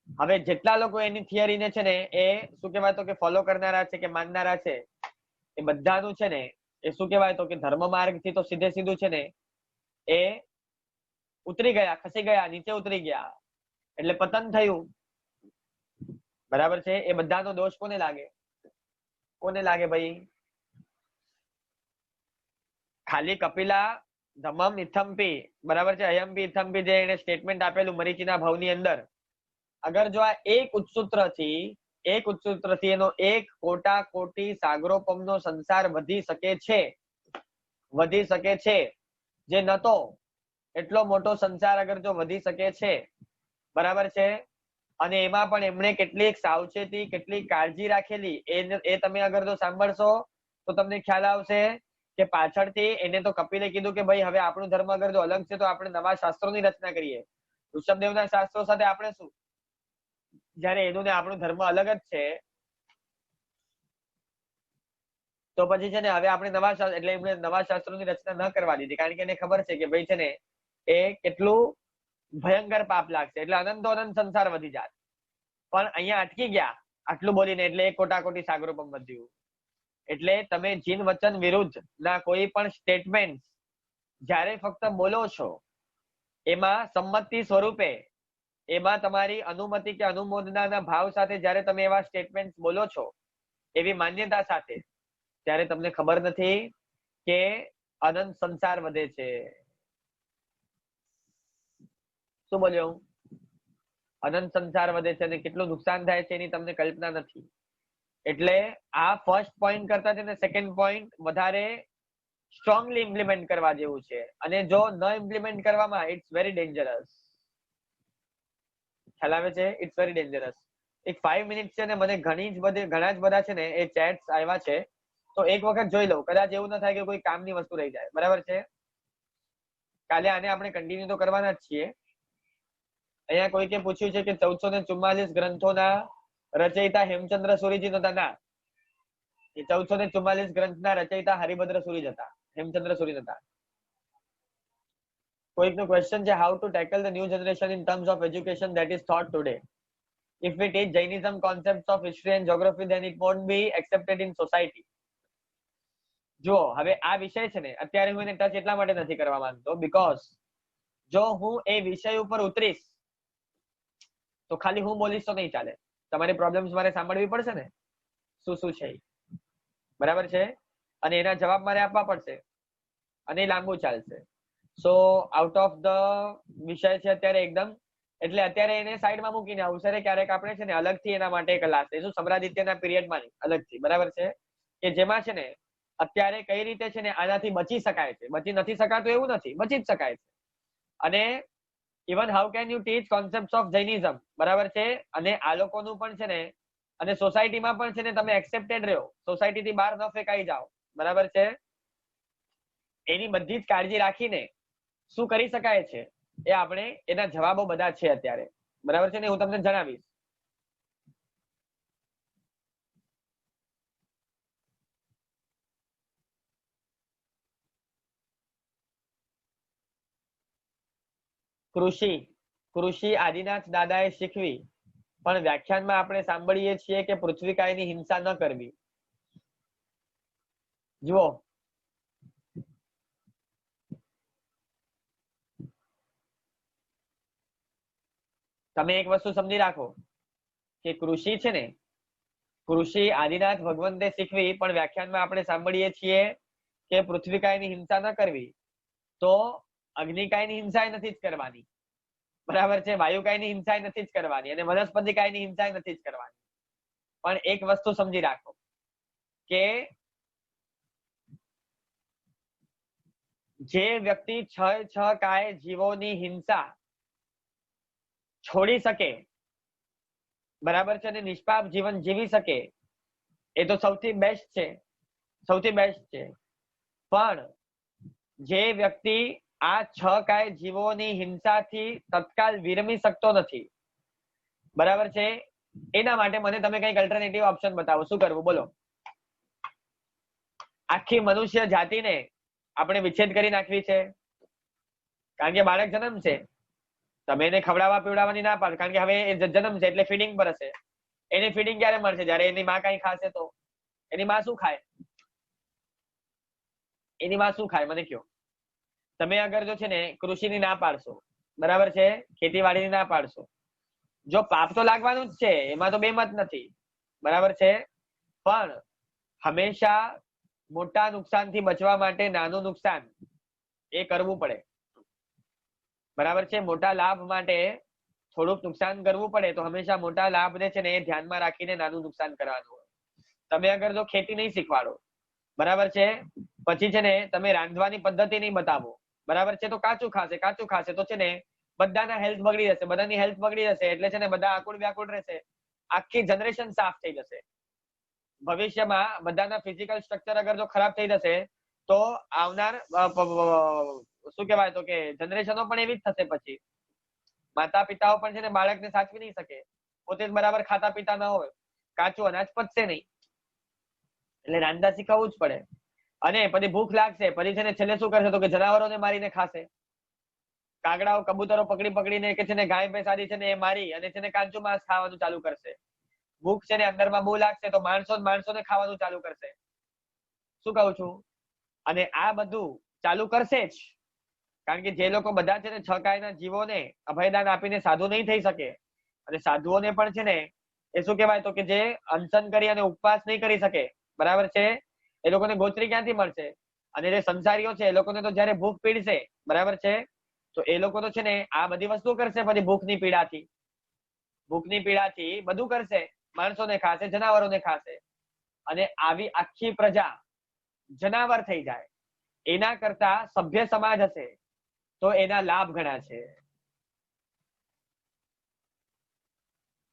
હવે જેટલા લોકો એની થિયરીને છે ને એ શું કહેવાય તો કે ફોલો કરનારા છે કે માનનારા છે, એ બધાનું છે ને એ શું કહેવાય તો કે ધર્મ માર્ગથી તો સીધે સીધું છે ને એ ઉતરી ગયા, ખસી ગયા, નીચે ઉતરી ગયા, એટલે પતન થયું, બરાબર છે. એ બધાનો દોષ કોને લાગે? કોને લાગે ભાઈ? ખાલી કપિલા ધમમ ઇથમ્પી, બરાબર છે, અયમ્પી ઇથમ્પી જે એને સ્ટેટમેન્ટ આપેલું મરીચીના ભાવની અંદર, અગર જો આ એક ઉત્સૂત્રથી એનો એક કોટા કોટી સાગરોપમનો સંસાર વધી શકે છે, જે નતો એટલો મોટો સંસાર અગર જો વધી શકે છે, બરાબર છે, અને એમાં પણ એમણે કેટલીક સાવચેતી કેટલીક કાળજી રાખેલી એ તમે અગર જો સાંભળશો તો તમને ખ્યાલ આવશે કે પાછળથી એને તો કપિલે કીધું કે ભાઈ હવે આપણું ધર્મ અગર જો અલગ છે તો આપણે નવા શાસ્ત્રોની રચના કરીએ. ઋષભદેવના શાસ્ત્રો સાથે આપણે શું, જયારે એનું ને આપણું ધર્મ અલગ જ છે તો પછી છે ને હવે આપણે નવા શાસ્ત્ર એટલે એમણે નવા શાસ્ત્રોની રચના ન કરવા દીધી, કારણ કે એને ખબર છે કે ભાઈ છે ને એ કેટલું ભયંકર પાપ લાગશે, એટલે અનંતો અનંત સંસાર વધી જાય. પણ અહીંયા અટકી ગયા આટલું બોલીને, એટલે એક કોટાકોટી સાગરોપમ વધ્યું. એટલે તમે જીન વચન વિરુદ્ધ ના કોઈ પણ સ્ટેટમેન્ટ જ્યારે ફક્ત બોલો છો એમાં સંમતિ સ્વરૂપે, એમાં તમારી અનુમતિ કે અનુમોદનાના ભાવ સાથે જ્યારે તમે એવા સ્ટેટમેન્ટ બોલો છો એવી માન્યતા સાથે, ત્યારે તમને ખબર નથી કે અનંત સંસાર વધે છે. શું બોલ્યો? અનંત સંસાર વધે છે અને કેટલું નુકસાન થાય છે એની તમને કલ્પના નથી. એટલે આ ફર્સ્ટ પોઈન્ટ કરતા છે ને સેકન્ડ પોઈન્ટ વધારે સ્ટ્રોંગલી ઇમ્પ્લિમેન્ટ કરવા જેવું છે, અને જો ન ઇમ્પ્લિમેન્ટ કરવામાં ઇટ્સ વેરી ડેન્જરસ. ખ્યાલ આવે છે? It's very dangerous. એક 5 મિનિટ છે ને મને ઘણા જ બધા છે ને એ ચેટ્સ આવ્યા છે, તો એક વખત જોઈ લઉં, કદાચ એવું ના થાય કે કોઈ કામની વસ્તુ રહી જાય. બરાબર છે? કાલે આને આપણે કન્ટિન્યુ તો કરવાના જ છીએ. અહીંયા કોઈકે પૂછ્યું છે કે 1444 ગ્રંથોના રચયિતા હેમચંદ્ર સુરીજી નતા. ના, એ 1444 ગ્રંથના રચયિતા હરિભદ્ર સુરી જ હતા, હેમચંદ્ર સુરી નતા. કોઈકનો ક્વેશ્ચન છે, how to tackle the new generation in terms of education that is thought today. If we teach Jainism concepts of history and geography, then it won't be accepted in society. જો હવે આ વિષય છે ને અત્યારે હું એને ટચ એટલા માટે નથી કરવા માંગતો, બીકોઝ જો હું એ વિષય ઉપર ઉતરીશ તો ખાલી હું બોલીશ તો નહીં ચાલે, તમારી પ્રોબ્લેમ્સ મારે સાંભળવી પડશે ને, શું છે. બરાબર છે? અને એના જવાબ મારે આપવા પડશે, અને લાંબુ ચાલશે. સો આઉટ ઓફ ધ વિષય છે અત્યારે એકદમ, એટલે અત્યારે એને સાઈડમાં મૂકીને અવસરે ક્યારેક આપણે છે ને અલગથી એના માટે ક્લાસ લઈશું, સમરાદિત્યના પિરિયડમાં અલગથી. બરાબર છે? કે જેમાં છે ને અત્યારે કઈ રીતે છે ને આનાથી બચી શકાય છે. બચી નથી શકાતું એવું નથી, બચી જ શકાય છે. અને even how can you teach concept of Jainism. બરાબર છે? અને આ લોકોનું પણ છે ને, અને સોસાયટીમાં પણ છે ને તમે એક્સેપ્ટેડ રહ્યો, સોસાયટીથી બહાર ન ફેંકાઈ જાઓ. બરાબર છે? એની બધી જ કાળજી રાખીને શું કરી શકાય છે એ આપણે એના જવાબો બધા છે અત્યારે. બરાબર છે ને? હું તમને જણાવીશ. કૃષિ આદિનાથ દાદાએ શીખવી, પણ વ્યાખ્યાનમાં આપણે સાંભળીએ છીએ કે પૃથ્વીકાયની હિંસા ન કરવી. જુઓ, તમે એક વસ્તુ સમજી રાખો કે કૃષિ છે ને, કૃષિ આદિનાથ ભગવંતે શીખવી, પણ વ્યાખ્યાનમાં આપણે સાંભળીએ છીએ કે પૃથ્વીકાયની હિંસા ન કરવી. તો અગ્નિકાયની હિંસા નથી જ કરવાની. બરાબર છે? વાયુકાયની હિંસા નથી જ કરવાની, અને વનસ્પતિકાયની હિંસા નથી જ કરવાની. પણ એક વસ્તુ સમજી રાખો કે જે વ્યક્તિ છ કાય જીવોની હિંસા છોડી શકે, બરાબર છે, અને નિષ્પાપ જીવન જીવી શકે, એ તો સૌથી બેસ્ટ છે, સૌથી બેસ્ટ છે. પણ જે વ્યક્તિ આ છ કાય જીવોની હિંસાથી તત્કાલ વિરમી શકતો નથી, બરાબર છે, એના માટે મને તમે કઈક અલ્ટરનેટિવ ઓપ્શન બતાવો. શું કરવું બોલો? આખી મનુષ્ય જાતિને આપણે વિચ્છેદ કરી નાખવી છે, કારણ કે બાળક જન્મ છે, તમે એને ખવડાવવા પીવડાવવાની ના પાડ, કારણ કે હવે એ જન્મ છે એટલે ફીડિંગ પર હશે. એને ફીડિંગ ક્યારે મળશે? જ્યારે એની માં કઈ ખાશે તો. એની માં શું ખાય? એની માં શું ખાય મને કયો? તમે અગર જો છે ને કૃષિની ના પાડશો, બરાબર છે, ખેતીવાડીની ના પાડશો, જો પાપ તો લાગવાનું જ છે, એમાં તો બે મત નથી. બરાબર છે? પણ હંમેશા મોટા નુકસાનથી બચવા માટે નાનું નુકસાન એ કરવું પડે. બરાબર છે? મોટા લાભ માટે થોડુંક નુકસાન કરવું પડે, તો હંમેશા મોટા લાભને છે ને એ ધ્યાનમાં રાખીને નાનું નુકસાન કરવાનું હોય. તમે અગર જો ખેતી નહીં શીખવાડો, બરાબર છે, પછી છે ને તમે રાંધવાની પદ્ધતિ નહીં બતાવો, બરાબર છે, તો કાચું ખાશે તો છે ને બધાના હેલ્થ બગડી જશે, બધાની હેલ્થ બગડી જશે એટલે છે ને બધા આકુળ વ્યાકુળ રહેશે, આખી જનરેશન સાફ થઈ જશે. ભવિષ્યમાં બધાના ફિઝિકલ સ્ટ્રક્ચર અગર જો ખરાબ થઈ જશે તો આવનાર શું કહેવાય તો કે જનરેશનો પણ એવી જ થશે. પછી માતા પિતાઓ પણ છે ને બાળકને સાચવી નહીં શકે, પોતે જ બરાબર ખાતા પીતા ન હોય, કાચું અનાજ પચશે નહીં, એટલે રાંધતા શીખવવું જ પડે. અને પછી ભૂખ લાગશે, પછી છે ને છેલ્લે શું કરશે તો કે જનાવરોને મારીને ખાશે. કાગડાઓ કબૂતરો પકડી પકડીને કે છે ને ગાય ભેંસ આદિ છે ને એ મારી અને છે ને કાચું માંસ ખાવાનું ચાલુ કરશે. ભૂખ છે ને અંદરમાં બહુ લાગશે તો માણસોને ખાવાનું ચાલુ કરશે. શું કહું છું? અને આ બધું ચાલુ કરશે જ, કારણ કે જે લોકો બધા છે ને છ કાયના જીવોને અભયદાન આપીને સાધુ નહીં થઈ શકે, અને સાધુઓને પણ છે ને એ શું કહેવાય તો કે જે અનશન કરી અને ઉપવાસ નહીં કરી શકે, બરાબર છે, એ લોકોને ગોચરી ક્યાંથી મળશે? અને જે સંસારીઓ છે એ લોકોને તો જયારે ભૂખ પીડશે, બરાબર છે, તો એ લોકો તો છે ને આ બધી વસ્તુ કરશે. પછી ભૂખની પીડાથી બધું કરશે, માણસોને ખાશે, જનાવરોને ખાશે, અને આવી આખી પ્રજા જનાવર થઈ જાય એના કરતા સભ્ય સમાજ હશે તો એના લાભ ઘણા છે.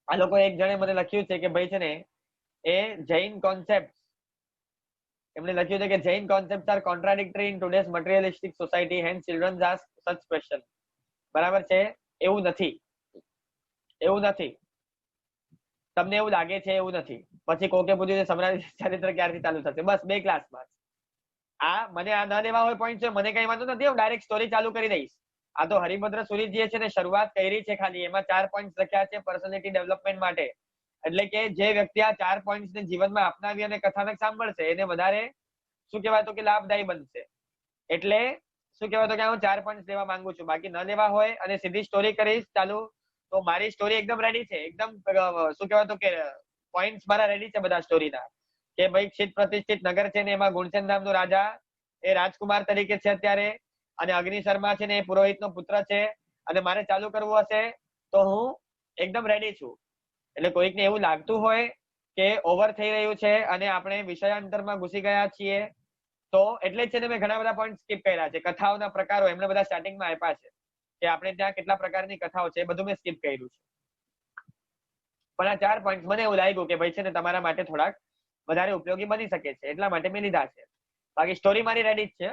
આ લોકો એક જણે મને લખ્યું છે કે ભાઈ છે ને એ જૈન કોન્સેપ્ટ, એમણે લખ્યું છે કે Jain concepts are contradictory in today's materialistic society, hence children ask such question. બરાબર છે, એવું નથી, તમને એવું લાગે છે એવું નથી. પછી કોકે પૂછ્યું છે સમ્રાટ ચરિત્ર ક્યારથી ચાલુ થશે? બસ 2 ક્લાસમાં. મને આ ન લેવા હોય પોઈન્ટ છે, મને કઈ વાંધો નથી, હું ડાયરેક્ટ સ્ટોરી ચાલુ કરી દઈશ. આ તો હરિભદ્ર સુરીજીએ છે ને શરૂઆત કરી છે ખાલી, એમાં 4 પોઈન્ટ લખ્યા છે પર્સનાલિટી ડેવલપમેન્ટ માટે. એટલે કે જે વ્યક્તિ આ 4 પોઈન્ટ્સને જીવનમાં અપનાવી અને કથાનક સાંભળશે એને વધારે શું કહેવાય તો કે લાભદાયી બનશે. એટલે શું કહેવાય તો કે હું 4 પોઈન્ટ લેવા માંગુ છું. બાકી ન લેવા હોય અને સીધી સ્ટોરી કરીશ ચાલુ, તો મારી સ્ટોરી એકદમ રેડી છે, એકદમ શું કહેવાય તો કે પોઈન્ટ્સ મારા રેડી છે બધા સ્ટોરીના, કે ભાઈ ક્ષિત પ્રતિષ્ઠિત નગર છે ને એમાં ગુણસેન નામનો રાજા એ રાજકુમાર તરીકે છે અત્યારે, અને અગ્નિ શર્મા છે ને એ પુરોહિતનો પુત્ર છે, અને મારે ચાલુ કરવું હશે તો હું એકદમ રેડી છું. એટલે કોઈકને એવું લાગતું હોય કે ઓવર થઈ રહ્યું છે અને આપણે વિષયાંતરમાં ઘૂસી ગયા છીએ, તો એટલે જ છે ને મેં ઘણા બધા પોઈન્ટ સ્કીપ કર્યા છે. કથાઓના પ્રકારો એમણે બધા સ્ટાર્ટિંગમાં આપ્યા છે કે આપણે ત્યાં કેટલા પ્રકારની કથાઓ છે, એ બધું મેં સ્કીપ કર્યું છે. પણ આ 4 પોઈન્ટ મને એવું લાગ્યું કે ભાઈ છે ને તમારા માટે થોડાક વધારે ઉપયોગી બની શકે છે, એટલા માટે મેં લીધા છે. બાકી સ્ટોરી મારી રેડી જ છે,